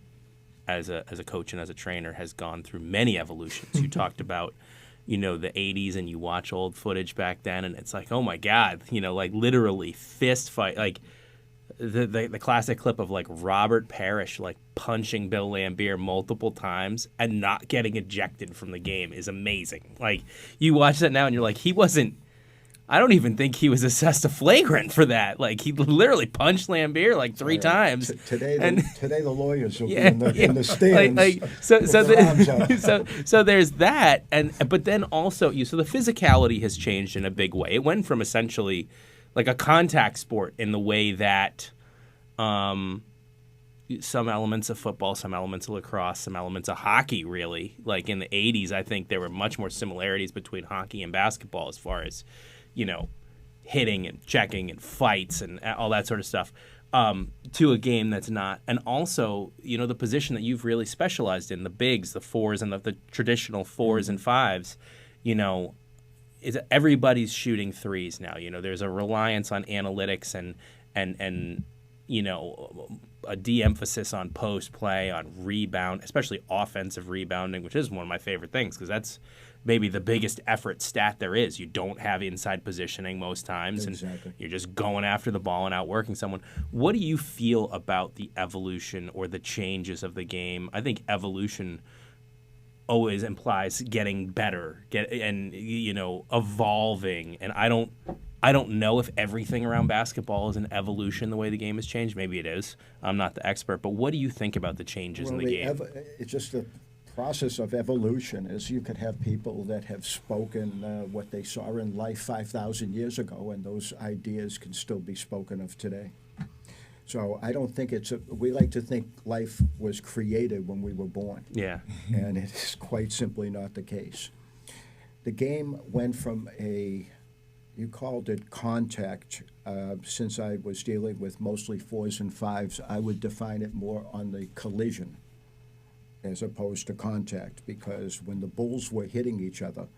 as a coach and as a trainer has gone through many evolutions. You talked about, the 80s, and you watch old footage back then, and it's like, oh my God, like literally fist fight, like the classic clip of like Robert Parrish like punching Bill Laimbeer multiple times and not getting ejected from the game is amazing. Like you watch that now and you're like, I don't even think he was assessed a flagrant for that. Like he literally punched Laimbeer like three times. Today the lawyers will be in the stands. So there's that, but then also so the physicality has changed in a big way. It went from essentially like a contact sport in the way that some elements of football, some elements of lacrosse, some elements of hockey really. Like in the 80s, I think there were much more similarities between hockey and basketball as far as hitting and checking and fights and all that sort of stuff, to a game that's not. And also, the position that you've really specialized in, the bigs, the fours, and the traditional fours and fives, is everybody's shooting threes now. There's a reliance on analytics and a de-emphasis on post play, on rebound, especially offensive rebounding, which is one of my favorite things because that's maybe the biggest effort stat there is. You don't have inside positioning most times, Exactly. And you're just going after the ball and outworking someone. What do you feel about the evolution or the changes of the game? I think evolution always implies getting better, evolving. And I don't know if everything around basketball is an evolution the way the game has changed. Maybe it is. I'm not the expert, but what do you think about the changes in the game? It's just the process of evolution is you could have people that have spoken what they saw in life 5,000 years ago, and those ideas can still be spoken of today. So I don't think we like to think life was created when we were born. Yeah. And it is quite simply not the case. The game went from you called it contact. Since I was dealing with mostly fours and fives, I would define it more on the collision as opposed to contact, because when the Bulls were hitting each other,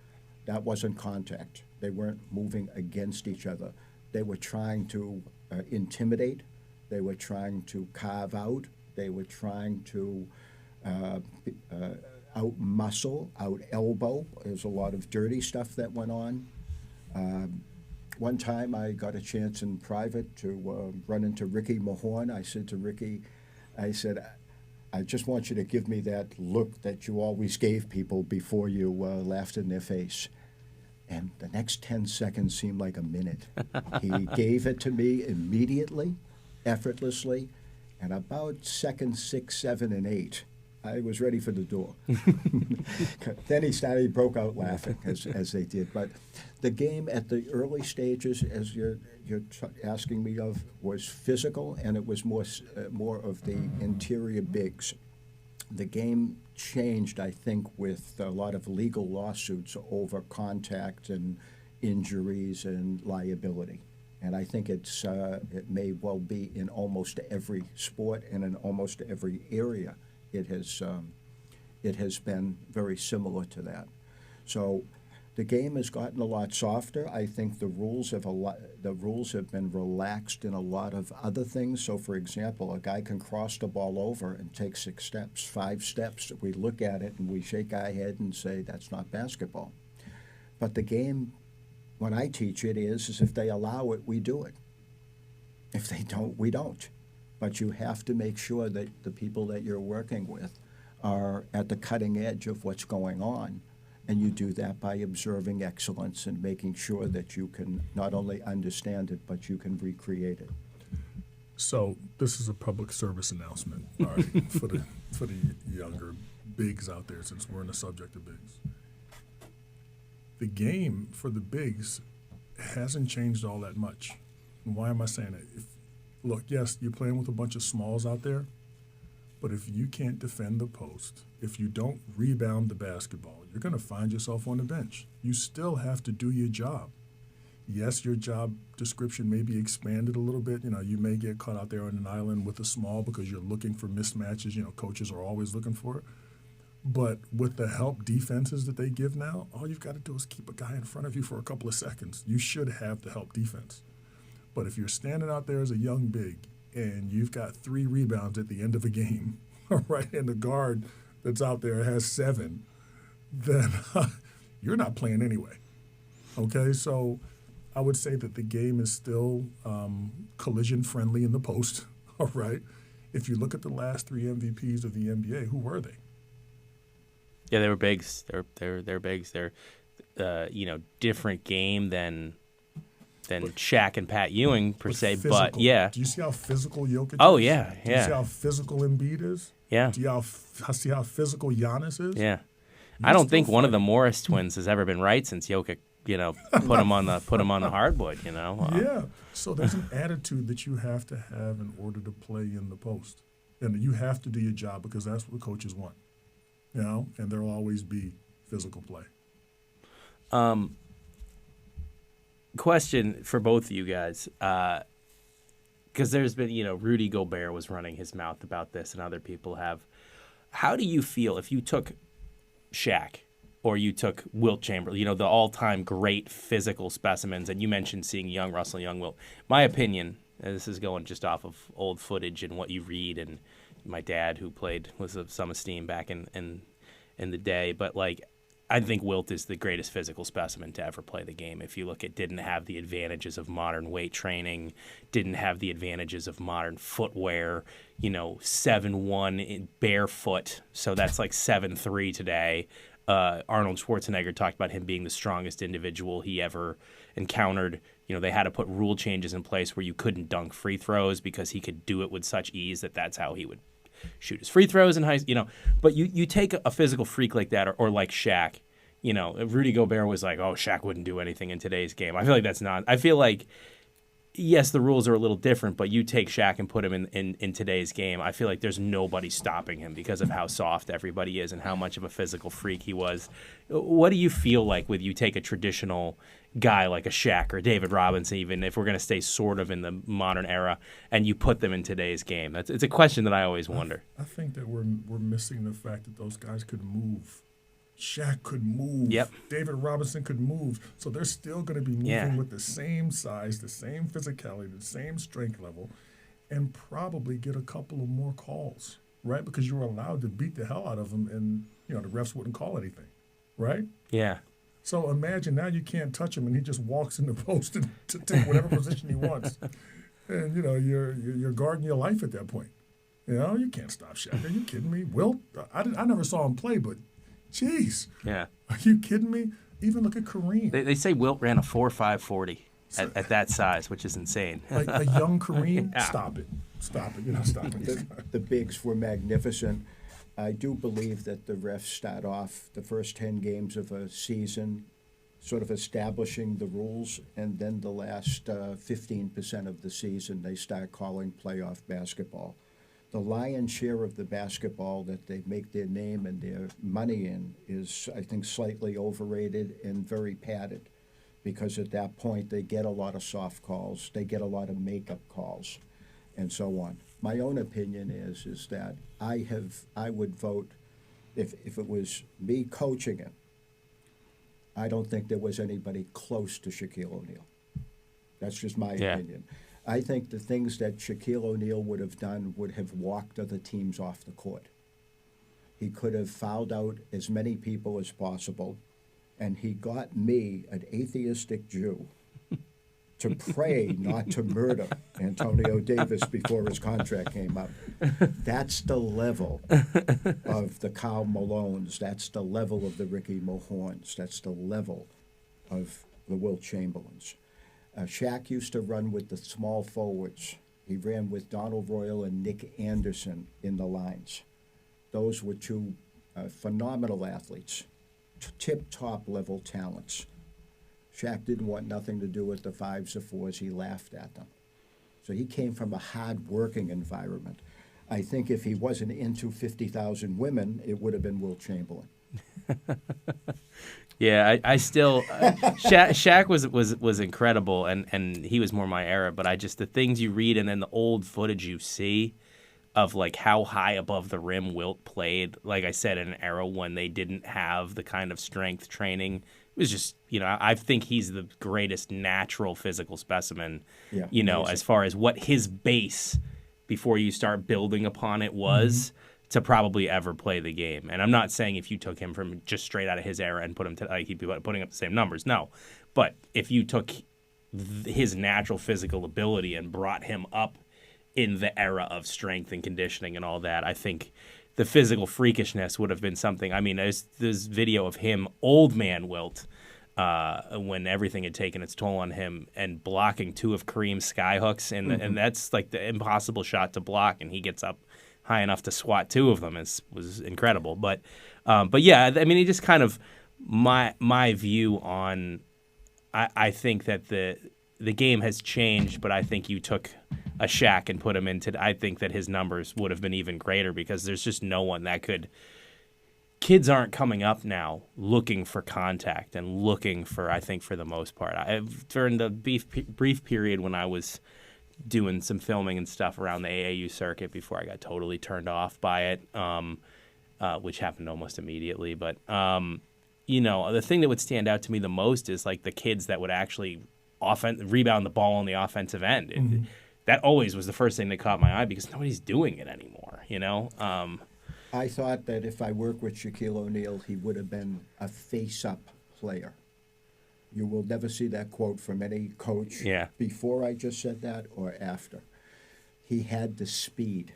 that wasn't contact. They weren't moving against each other. They were trying to intimidate. They were trying to carve out. They were trying to out-muscle, out-elbow. There's a lot of dirty stuff that went on. One time I got a chance in private to run into Ricky Mahorn. I said to Ricky, I just want you to give me that look that you always gave people before you laughed in their face. And the next 10 seconds seemed like a minute. He gave it to me immediately, effortlessly, and about seconds 6, 7, and 8, I was ready for the door. Then he broke out laughing as they did. But the game at the early stages, as you're asking me of, was physical, and it was more of the interior bigs. The game changed, I think, with a lot of legal lawsuits over contact and injuries and liability. And I think it may well be in almost every sport and in almost every area. It has been very similar to that. So the game has gotten a lot softer. I think the rules have been relaxed in a lot of other things. So, for example, a guy can cross the ball over and take 6 steps, 5 steps. We look at it and we shake our head and say that's not basketball. But the game, when I teach it, is if they allow it, we do it. If they don't, we don't. But you have to make sure that the people that you're working with are at the cutting edge of what's going on. And you do that by observing excellence and making sure that you can not only understand it, but you can recreate it. So this is a public service announcement, all right, for the younger bigs out there, since we're in the subject of bigs. The game for the bigs hasn't changed all that much. And why am I saying that? Look, yes, you're playing with a bunch of smalls out there, but if you can't defend the post, if you don't rebound the basketball, you're going to find yourself on the bench. You still have to do your job. Yes, your job description may be expanded a little bit. You know, you may get caught out there on an island with a small because you're looking for mismatches. You know, coaches are always looking for it. But with the help defenses that they give now, all you've got to do is keep a guy in front of you for a couple of seconds. You should have the help defense. But if you're standing out there as a young big and you've got 3 rebounds at the end of a game, right, and the guard that's out there has 7, then you're not playing anyway. Okay, so I would say that the game is still collision-friendly in the post, all right? If you look at the last 3 MVPs of the NBA, who were they? Yeah, they were bigs. They're bigs. They're different game than Shaq and Pat Ewing per se, physical. but yeah. Do you see how physical Jokic is? Oh yeah, Do you see how physical Embiid is? Yeah. Do you see how physical Giannis is? Yeah. I don't think one of the Morris twins has ever been right since Jokic, put him on the hardwood, Yeah. So there's an attitude that you have to have in order to play in the post, and you have to do your job because that's what coaches want, and there'll always be physical play. Question for both of you guys, because there's been, Rudy Gobert was running his mouth about this, and other people have. How do you feel if you took Shaq or you took Wilt Chamberlain, the all-time great physical specimens, and you mentioned seeing young Russell, young Wilt. My opinion, and this is going just off of old footage and what you read, and my dad, who played, was of some esteem back in the day, but I think Wilt is the greatest physical specimen to ever play the game. If you look at, didn't have the advantages of modern weight training, didn't have the advantages of modern footwear, 7'1" barefoot, so that's like 7'3" today. Arnold Schwarzenegger talked about him being the strongest individual he ever encountered. They had to put rule changes in place where you couldn't dunk free throws because he could do it with such ease that's how he would shoot his free throws in high school, But you take a physical freak like that or like Shaq, if Rudy Gobert was like, oh, Shaq wouldn't do anything in today's game. I feel like that's not. I feel like, yes, the rules are a little different, but you take Shaq and put him in today's game, I feel like there's nobody stopping him because of how soft everybody is and how much of a physical freak he was. What do you feel like with you take a traditional guy like a Shaq or David Robinson, even if we're going to stay sort of in the modern era, and you put them in today's game? It's a question that I always wonder. I think that we're missing the fact that those guys could move. Shaq could move. Yep. David Robinson could move. So they're still going to be moving with the same size, the same physicality, the same strength level, and probably get a couple of more calls, right? Because you were allowed to beat the hell out of them, and the refs wouldn't call anything, right? Yeah. So imagine now you can't touch him, and he just walks in the post to take whatever position he wants, and you're guarding your life at that point. You know, you can't stop Shaq. Are you kidding me? Wilt, I never saw him play, but jeez. Yeah. Are you kidding me? Even look at Kareem. They say Wilt ran a 4.540 at that size, which is insane. A young Kareem? Yeah. Stop it. Stop it. You're not stopping this guy. The bigs were magnificent. I do believe that the refs start off the first 10 games of a season sort of establishing the rules, and then the last 15% of the season they start calling playoff basketball. The lion's share of the basketball that they make their name and their money in is, I think, slightly overrated and very padded, because at that point they get a lot of soft calls, they get a lot of makeup calls, and so on. My own opinion is that I would vote, if it was me coaching it, I don't think there was anybody close to Shaquille O'Neal. That's just my opinion. I think the things that Shaquille O'Neal would have done would have walked other teams off the court. He could have fouled out as many people as possible, and he got me, an atheistic Jew, to pray not to murder Antonio Davis before his contract came up. That's the level of the Karl Malones. That's the level of the Ricky Mohorns. That's the level of the Wilt Chamberlains. Shaq used to run with the small forwards. He ran with Donald Royal and Nick Anderson in the lines. Those were two phenomenal athletes, tip-top level talents. Shaq didn't want nothing to do with the fives or fours. He laughed at them. So he came from a hard-working environment. I think if he wasn't into 50,000 women, it would have been Wilt Chamberlain. Yeah, I still Shaq was incredible, and he was more my era. But the things you read and then the old footage you see of like how high above the rim Wilt played, like I said, in an era when they didn't have the kind of strength training. It was just, I think he's the greatest natural physical specimen, as far as what his base before you start building upon it was to probably ever play the game. And I'm not saying if you took him from just straight out of his era and put him to, he'd be putting up the same numbers. No. But if you took his natural physical ability and brought him up in the era of strength and conditioning and all that, I think the physical freakishness would have been something. I mean, there's this video of him, old man Wilt, when everything had taken its toll on him, and blocking two of Kareem's skyhooks, and that's like the impossible shot to block, and he gets up high enough to swat two of them. Was incredible. But yeah, I mean, it just kind of my view on. I think that the game has changed, but I think you took a Shaq and put him into, I think that his numbers would have been even greater, because there's just no one that could. Kids aren't coming up now looking for contact and looking for, I think, for the most part. During the brief period when I was doing some filming and stuff around the AAU circuit before I got totally turned off by it, which happened almost immediately. But, the thing that would stand out to me the most is like the kids that would actually rebound the ball on the offensive end. That always was the first thing that caught my eye, because nobody's doing it anymore, I thought that if I worked with Shaquille O'Neal, he would have been a face-up player. You will never see that quote from any coach before I just said that or after. He had the speed.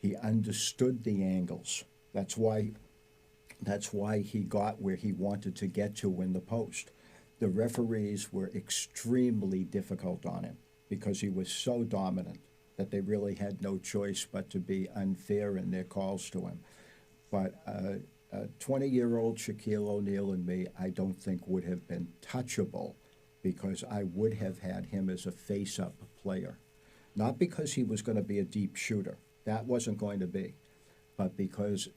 He understood the angles. That's why he got where he wanted to get to in the post. The referees were extremely difficult on him because he was so dominant that they really had no choice but to be unfair in their calls to him. But a 20-year-old Shaquille O'Neal and me, I don't think would have been touchable, because I would have had him as a face-up player. Not because he was going to be a deep shooter. That wasn't going to be. But because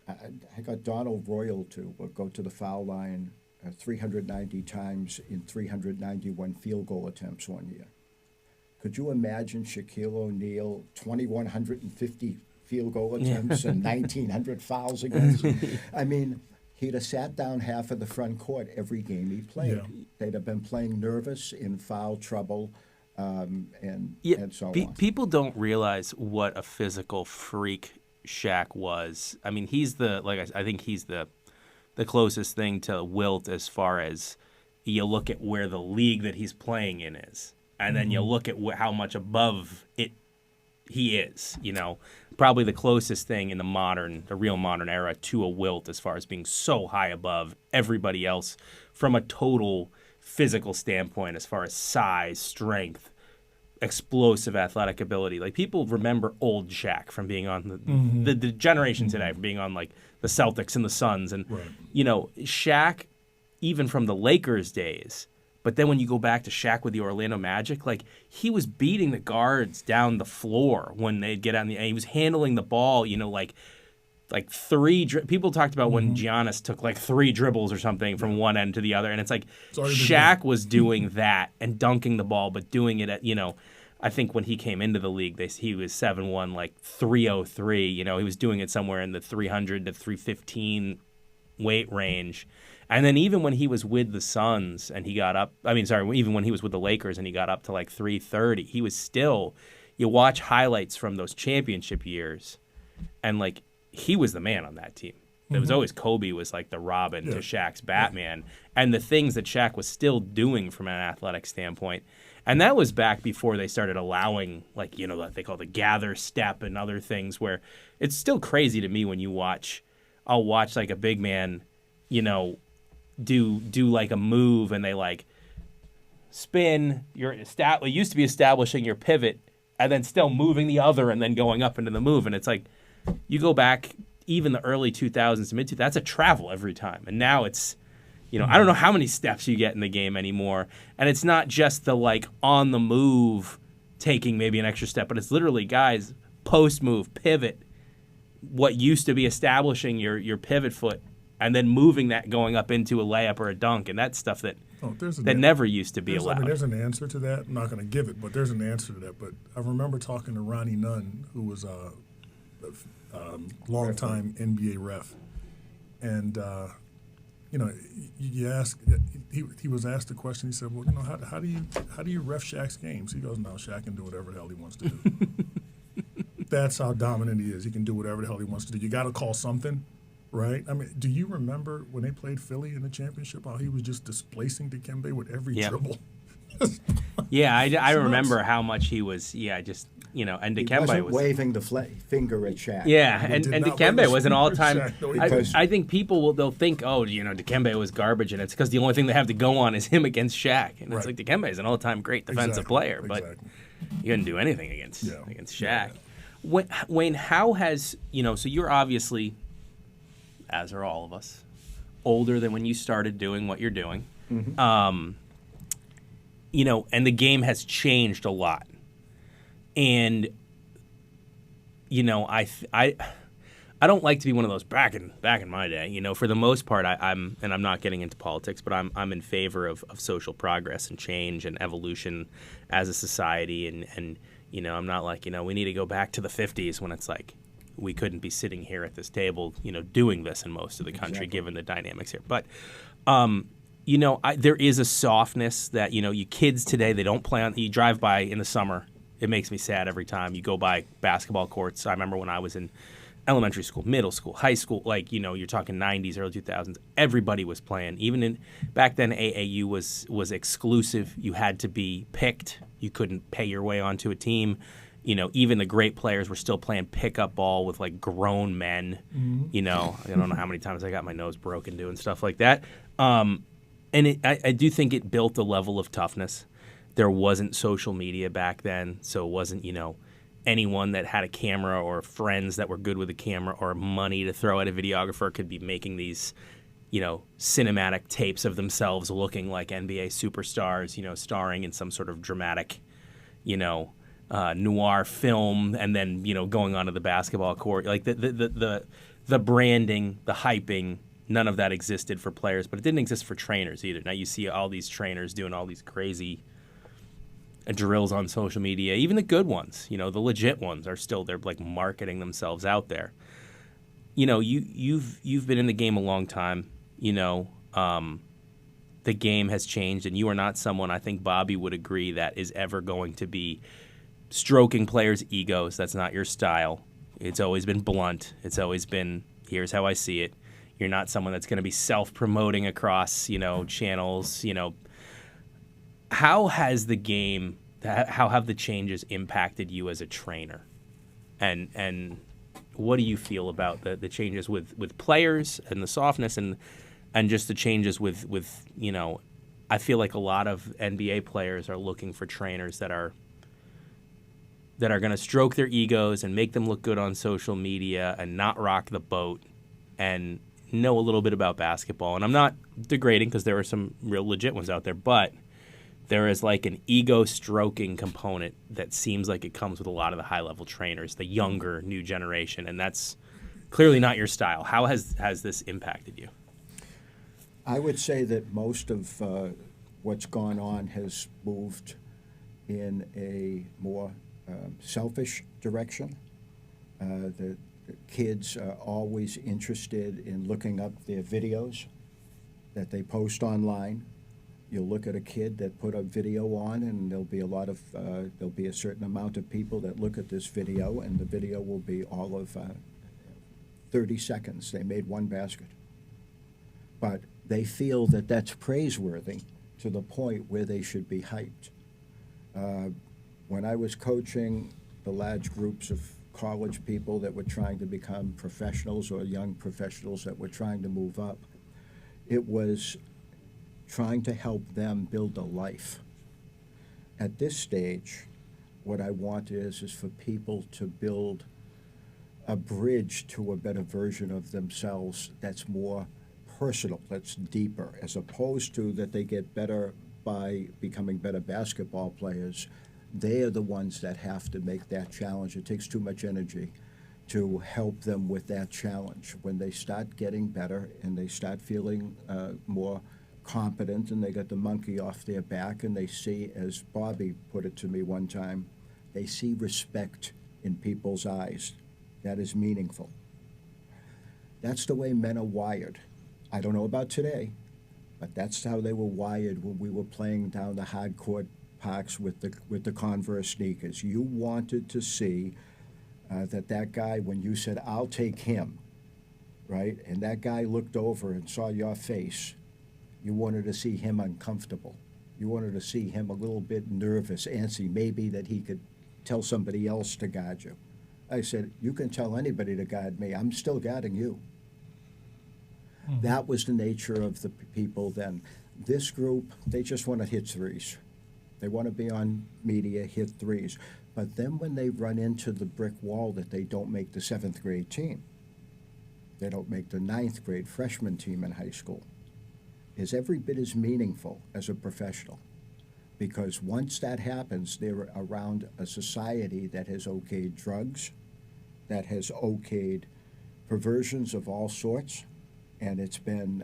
I got Donald Royal to go to the foul line 390 times in 391 field goal attempts one year. Could you imagine Shaquille O'Neal, 2,150 field goal attempts and 1,900 fouls against him? I mean, he'd have sat down half of the front court every game he played. Yeah. They'd have been playing nervous, in foul trouble, and so on. People don't realize what a physical freak Shaq was. I mean, I think he's the closest thing to Wilt as far as you look at where the league that he's playing in is. And then you look at how much above it he is, probably the closest thing in the real modern era to a Wilt as far as being so high above everybody else from a total physical standpoint as far as size, strength, explosive athletic ability. Like, people remember old Shaq from being on the generation today, from being on like the Celtics and the Suns. And, Shaq, even from the Lakers days, but then when you go back to Shaq with the Orlando Magic, like, he was beating the guards down the floor when they'd get on and he was handling the ball, like three. People talked about when Giannis took like 3 dribbles or something from one end to the other, and it's like Shaq was doing that and dunking the ball, but doing it at I think when he came into the league, he was 7'1", like 303. He was doing it somewhere in the 300 to 315 weight range. And then even when he was with the Suns and he got up, even when he was with the Lakers and he got up to like 330, he was still, you watch highlights from those championship years, and like, he was the man on that team. It was always Kobe was like the Robin to Shaq's Batman, and the things that Shaq was still doing from an athletic standpoint. And that was back before they started allowing, like, what they call the gather step and other things, where it's still crazy to me when I'll watch like a big man, do like a move, and they like spin it used to be establishing your pivot and then still moving the other and then going up into the move. And it's like, you go back even the early 2000s to mid-2000s, that's a travel every time. And now it's, I don't know how many steps you get in the game anymore. And it's not just the like on the move taking maybe an extra step, but it's literally guys post move, pivot, what used to be establishing your pivot foot, and then moving that going up into a layup or a dunk, and that's stuff that never used to be allowed. There's an answer to that. I'm not going to give it, but there's an answer to that. But I remember talking to Ronnie Nunn, who was a long-time NBA ref, and you ask. He was asked the question. He said, "Well, how do you ref Shaq's games?" He goes, "No, Shaq can do whatever the hell he wants to do." That's how dominant he is. He can do whatever the hell he wants to do. You got to call something. Right? I mean, do you remember when they played Philly in the championship, how he was just displacing Dikembe with every dribble? I remember how much he was, just, and Dikembe he wasn't was waving the finger at Shaq. Yeah, and Dikembe was an all-time. I think people they'll think, Dikembe was garbage, and it's because the only thing they have to go on is him against Shaq. And it's like, Dikembe is an all-time great defensive player, but he couldn't do anything against Shaq. Yeah. Wayne, how has, so you're obviously, as are all of us, older than when you started doing what you're doing. And the game has changed a lot. And, I don't like to be one of those back in my day. For the most part, I'm not getting into politics, but I'm in favor of social progress and change and evolution as a society. And I'm not like, we need to go back to the 50s when it's like, we couldn't be sitting here at this table, doing this in most of the country, given the dynamics here. But, there is a softness that, you kids today, they don't play on. You drive by in the summer, it makes me sad every time. You go by basketball courts. I remember when I was in elementary school, middle school, high school, like, you're talking 90s, early 2000s, everybody was playing. Even back then, AAU was exclusive. You had to be picked. You couldn't pay your way onto a team. Even the great players were still playing pickup ball with, like, grown men. I don't know how many times I got my nose broken doing stuff like that. And I do think it built a level of toughness. There wasn't social media back then, so it wasn't, anyone that had a camera or friends that were good with a camera or money to throw at a videographer could be making these, cinematic tapes of themselves looking like NBA superstars, starring in some sort of dramatic, noir film, and then going onto the basketball court, like the branding, the hyping, none of that existed for players, but it didn't exist for trainers either. Now you see all these trainers doing all these crazy drills on social media, even the good ones, the legit ones are still, they're like marketing themselves out there. You've been in the game a long time. The game has changed, and you are not someone, I think Bobby would agree, that is ever going to be stroking players' egos. That's not your style. It's always been blunt. It's always been, here's how I see it. You're not someone that's going to be self-promoting across, channels. How has the game, how have the changes impacted you as a trainer? And what do you feel about the changes with players and the softness and just the changes with I feel like a lot of NBA players are looking for trainers that are going to stroke their egos and make them look good on social media and not rock the boat and know a little bit about basketball. And I'm not degrading because there are some real legit ones out there, but there is like an ego stroking component that seems like it comes with a lot of the high level trainers, the younger new generation, and that's clearly not your style. How has this impacted you? I would say that most of what's gone on has moved in a more selfish direction. The kids are always interested in looking up their videos that they post online. You'll look at a kid that put a video on, and there'll be a certain amount of people that look at this video, and the video will be all of 30 seconds. They made one basket. But they feel that that's praiseworthy to the point where they should be hyped. When I was coaching the large groups of college people that were trying to become professionals or young professionals that were trying to move up, it was trying to help them build a life. At this stage, what I want is for people to build a bridge to a better version of themselves that's more personal, that's deeper, as opposed to that they get better by becoming better basketball players. They are the ones that have to make that challenge. It takes too much energy to help them with that challenge. When they start getting better and they start feeling more competent and they got the monkey off their back and they see, as Bobby put it to me one time, they see respect in people's eyes. That is meaningful. That's the way men are wired. I don't know about today, but that's how they were wired when we were playing down the hardcourt parks with the Converse sneakers. You wanted to see that guy, when you said, "I'll take him," right? And that guy looked over and saw your face. You wanted to see him uncomfortable. You wanted to see him a little bit nervous, antsy, maybe that he could tell somebody else to guard you. I said, "You can tell anybody to guard me. I'm still guarding you." Mm-hmm. That was the nature of the people then. This group, they just want to hit threes. They want to be on media, hit threes. But then when they run into the brick wall that they don't make the 7th grade team, they don't make the 9th grade freshman team in high school, is every bit as meaningful as a professional. Because once that happens, they're around a society that has okayed drugs, that has okayed perversions of all sorts, and it's been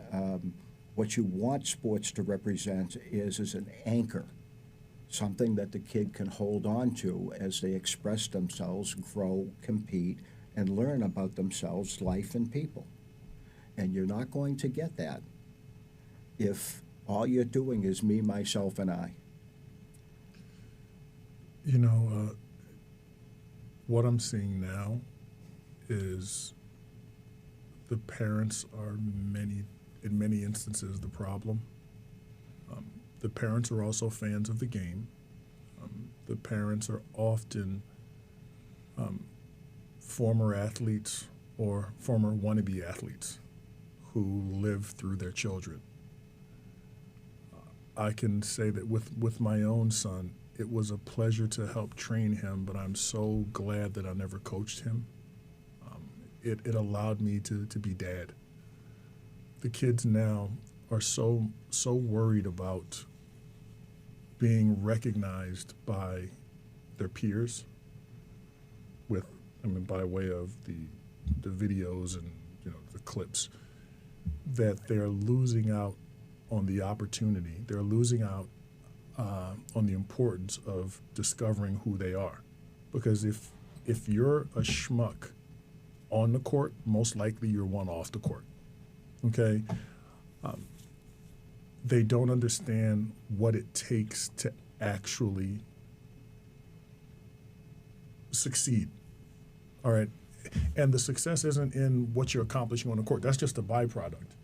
what you want sports to represent is an anchor, something that the kid can hold on to as they express themselves, grow, compete, and learn about themselves, life, and people. And you're not going to get that if all you're doing is me, myself, and I. You know, what I'm seeing now is the parents are in many instances the problem. The parents are also fans of the game. The parents are often former athletes or former wannabe athletes who live through their children. I can say that with my own son, it was a pleasure to help train him, but I'm so glad that I never coached him. It allowed me to be dad. The kids now are so worried about being recognized by their peers by way of the videos and the clips, that they're losing out on the opportunity. They're losing out on the importance of discovering who they are. Because if you're a schmuck on the court, most likely you're one off the court. Okay? They don't understand what it takes to actually succeed. All right? And the success isn't in what you're accomplishing on the court. That's just a byproduct.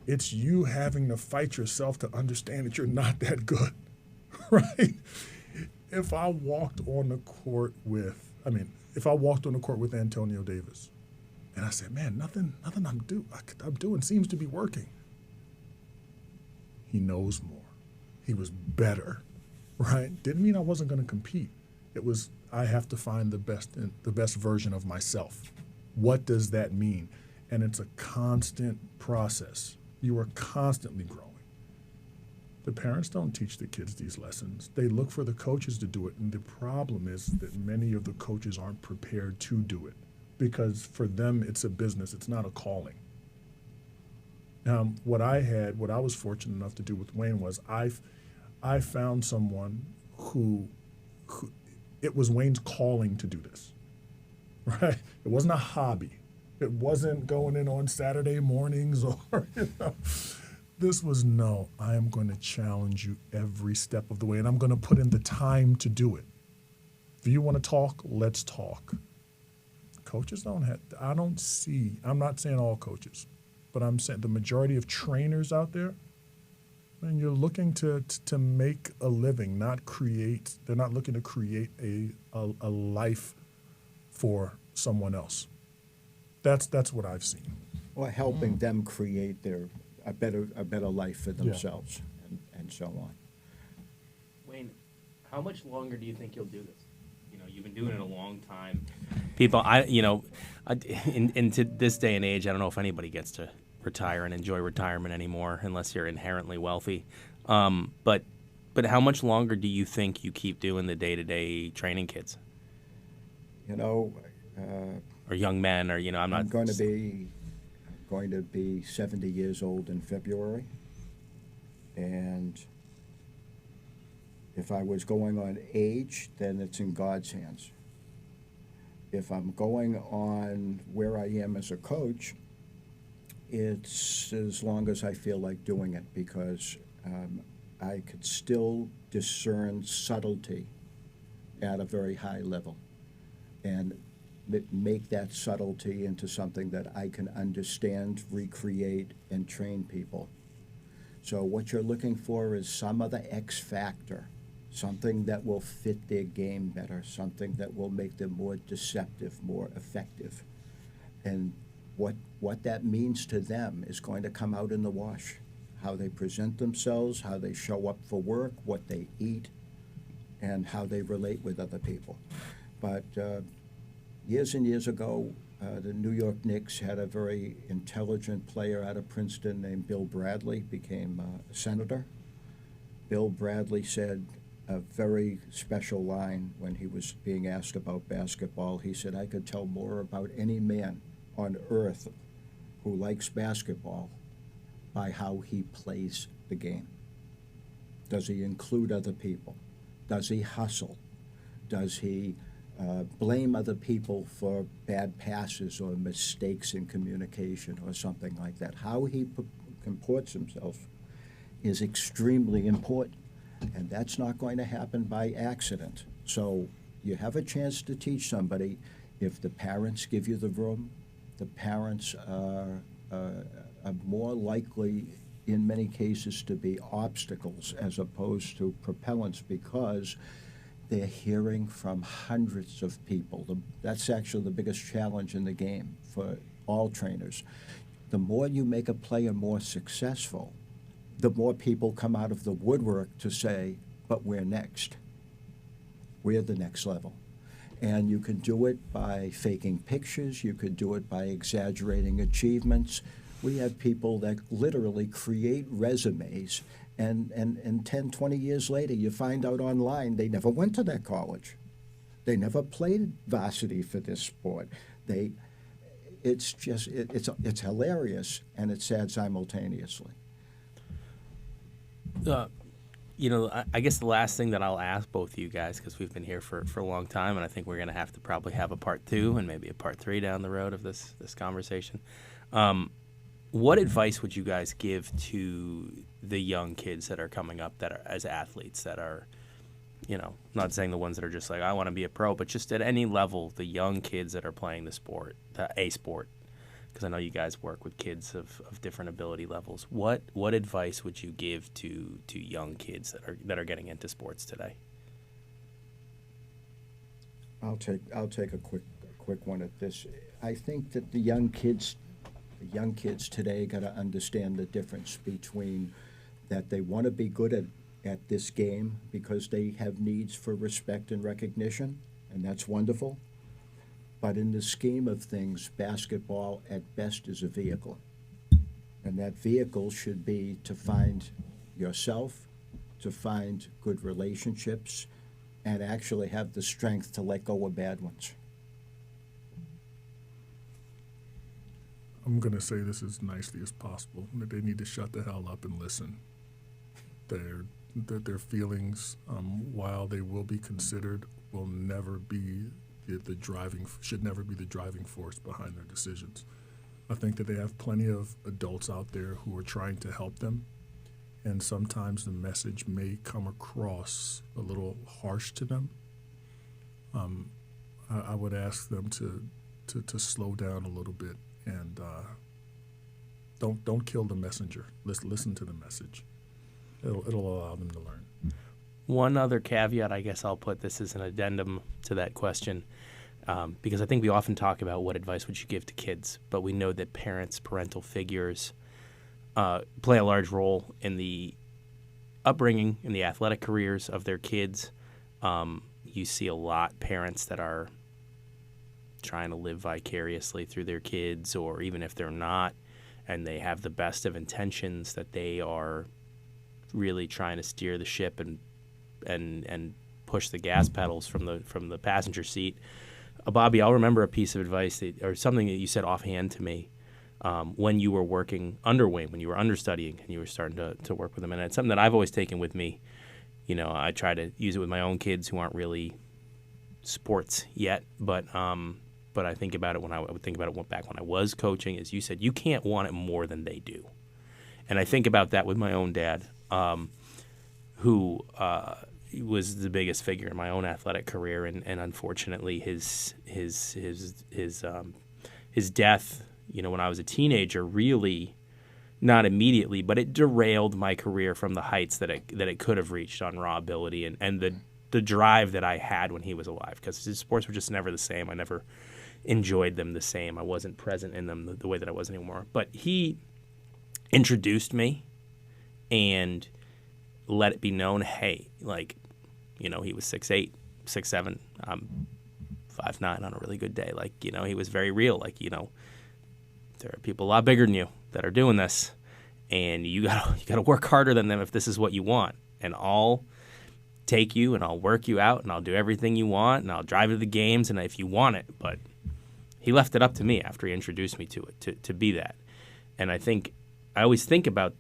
It's you having to fight yourself to understand that you're not that good, right? If I walked on the court with, if I walked on the court with Antonio Davis and I said, man, nothing I'm doing seems to be working. He knows more. He was better, right? Didn't mean I wasn't going to compete. It was, I have to find the best version of myself. What does that mean? And it's a constant process. You are constantly growing. The parents don't teach the kids these lessons. They look for the coaches to do it. And the problem is that many of the coaches aren't prepared to do it because for them, it's a business. It's not a calling. What I was fortunate enough to do with Wayne was I found someone who it was Wayne's calling to do this, right? It wasn't a hobby. It wasn't going in on Saturday mornings or, This was, no, I am going to challenge you every step of the way, and I'm going to put in the time to do it. If you want to talk, let's talk. Coaches don't have, I'm not saying all coaches, but I'm saying the majority of trainers out there, man, you're looking to make a living, not create. They're not looking to create a life for someone else. That's what I've seen. Or helping them create a better life for themselves, and so on. Wayne, how much longer do you think you'll do this? You've been doing it a long time. People, into this day and age, I don't know if anybody gets to retire and enjoy retirement anymore unless you're inherently wealthy. But how much longer do you think you keep doing the day-to-day training kids? Or young men, or I'm going to be 70 years old in February, and if I was going on age, then it's in God's hands. If I'm going on where I am as a coach, it's as long as I feel like doing it, because I could still discern subtlety at a very high level and make that subtlety into something that I can understand, recreate, and train people. So what you're looking for is some other X factor, something that will fit their game better, something that will make them more deceptive, more effective. And what that means to them is going to come out in the wash. How they present themselves, how they show up for work, what they eat, and how they relate with other people. But years and years ago, the New York Knicks had a very intelligent player out of Princeton named Bill Bradley, became a senator. Bill Bradley said a very special line when he was being asked about basketball. He said, I could tell more about any man on earth who likes basketball by how he plays the game. Does he include other people? Does he hustle? Does he blame other people for bad passes or mistakes in communication or something like that? How he comports himself is extremely important, and that's not going to happen by accident. So you have a chance to teach somebody if the parents give you the room. The parents are more likely, in many cases, to be obstacles as opposed to propellants, because they're hearing from hundreds of people. That's actually the biggest challenge in the game for all trainers. The more you make a player more successful, the more people come out of the woodwork to say, but we're next. We're the next level. And you can do it by faking pictures. You could do it by exaggerating achievements. We have people that literally create resumes, and 10, 20 years later, you find out online they never went to that college. They never played varsity for this sport. It's hilarious, and it's sad simultaneously. I guess the last thing that I'll ask both of you guys, because we've been here for a long time, and I think we're going to have to probably have a part 2 and maybe a part 3 down the road of this conversation. What advice would you guys give to the young kids that are coming up that are as athletes, that are, not saying the ones that are just like, I want to be a pro, but just at any level, the young kids that are playing the sport, a sport? Because I know you guys work with kids of different ability levels. What advice would you give to young kids that are getting into sports today? I'll take a quick one at this. I think that the young kids today got to understand the difference between that they want to be good at this game because they have needs for respect and recognition, and that's wonderful. But in the scheme of things, basketball at best is a vehicle. And that vehicle should be to find yourself, to find good relationships, and actually have the strength to let go of bad ones. I'm going to say this as nicely as possible, that they need to shut the hell up and listen. Their feelings, while they will be considered, will never be should never be the driving force behind their decisions. I think that they have plenty of adults out there who are trying to help them, and sometimes the message may come across a little harsh to them. I would ask them to slow down a little bit and don't kill the messenger. Listen to the message. It'll allow them to learn. One other caveat, I guess I'll put this as an addendum to that question, because I think we often talk about what advice would you give to kids, but we know that parental figures play a large role in the upbringing, in the athletic careers of their kids. You see a lot parents that are trying to live vicariously through their kids, or even if they're not, and they have the best of intentions, that they are really trying to steer the ship and push the gas pedals from the passenger seat. Bobby, I'll remember a piece of advice or something that you said offhand to me when you were working under Wayne, when you were understudying and you were starting to work with him. And it's something that I've always taken with me. You know, I try to use it with my own kids who aren't really sports yet, but I think about it when I would think about it back when I was coaching. As you said, you can't want it more than they do. And I think about that with my own dad, who was the biggest figure in my own athletic career, and unfortunately his death, you know, when I was a teenager, really, not immediately, but it derailed my career from the heights that it could have reached on raw ability and the drive that I had when he was alive, because his sports were just never the same. I never enjoyed them the same. I wasn't present in them the way that I was anymore. But he introduced me and let it be known, hey, like, you know, he was 6'8", 6'7". I'm 5'9" on a really good day. Like, you know, he was very real. Like, you know, there are people a lot bigger than you that are doing this, and you gotta work harder than them if this is what you want. And I'll take you and I'll work you out and I'll do everything you want and I'll drive you to the games and if you want it. But he left it up to me after he introduced me to it to be that. And I always think about,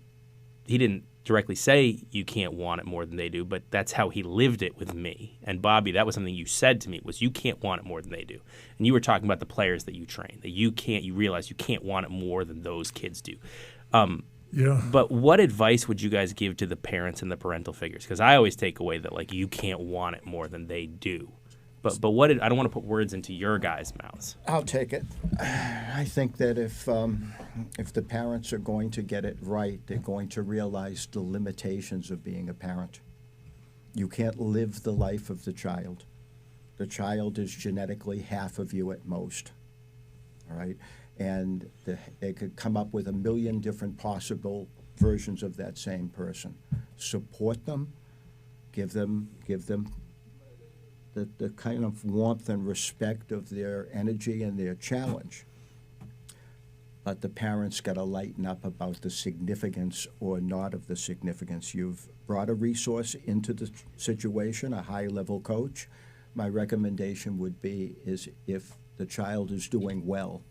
he didn't directly say you can't want it more than they do, but that's how he lived it with me. And Bobby, that was something you said to me, was you can't want it more than they do. And you were talking about the players that you train, that you realize you can't want it more than those kids do. Yeah. But what advice would you guys give to the parents and the parental figures? Because I always take away that, like, you can't want it more than they do. But I don't want to put words into your guys' mouths. I'll take it. I think that if the parents are going to get it right, they're going to realize the limitations of being a parent. You can't live the life of the child. The child is genetically half of you at most. All right? And they could come up with a million different possible versions of that same person. Support them, give them the kind of warmth and respect of their energy and their challenge. But the parents got to lighten up about the significance or not of the significance. You've brought a resource into the situation, a high-level coach. My recommendation would be is if the child is doing well,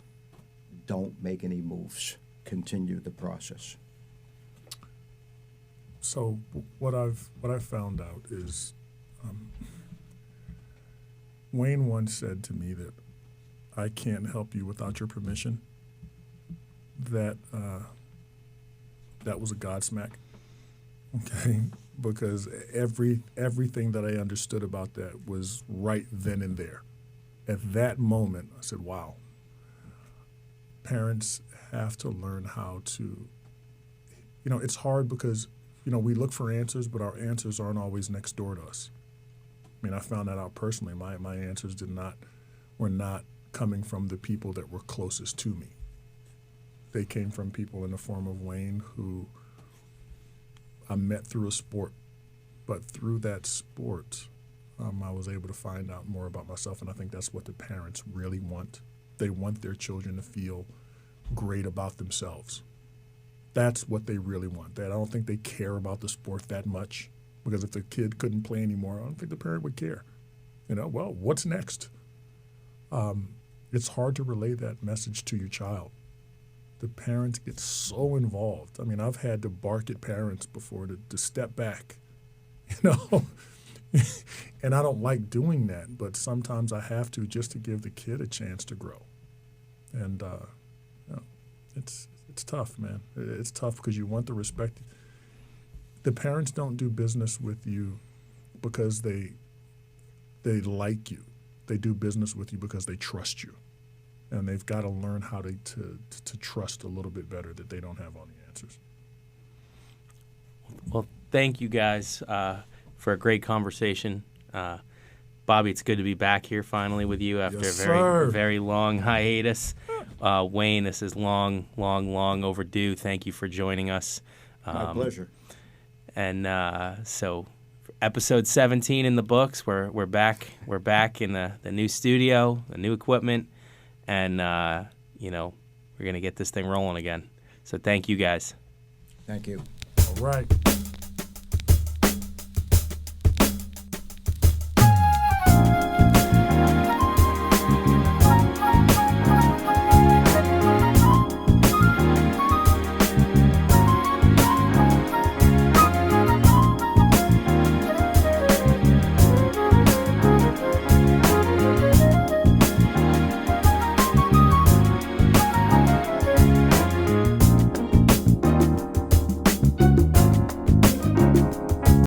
don't make any moves. Continue the process. So what I've found out is Wayne once said to me that I can't help you without your permission. That was a godsmack. Okay, because everything that I understood about that was right then and there. At that moment, I said, "Wow." Parents have to learn how to, it's hard because, we look for answers, but our answers aren't always next door to us. I mean, I found that out personally. My answers were not coming from the people that were closest to me. They came from people in the form of Wayne, who I met through a sport. But through that sport, I was able to find out more about myself, and I think that's what the parents really want. They want their children to feel great about themselves. That's what they really want. I don't think they care about the sport that much, because if the kid couldn't play anymore, I don't think the parent would care. Well, what's next? It's hard to relay that message to your child. The parents get so involved. I mean, I've had to bark at parents before to step back, and I don't like doing that, but sometimes I have to, just to give the kid a chance to grow. And it's tough, man. It's tough because you want the respect. The parents don't do business with you because they like you. They do business with you because they trust you. And they've got to learn how to trust a little bit better that they don't have all the answers. Well, thank you guys for a great conversation. Bobby, it's good to be back here finally with you after Yes, a very, sir. very long hiatus. Wayne, this is long overdue. Thank you for joining us. My pleasure. And so, for episode 17 in the books. We're back. We're back in the new studio, the new equipment, and we're gonna get this thing rolling again. So thank you guys. Thank you. All right.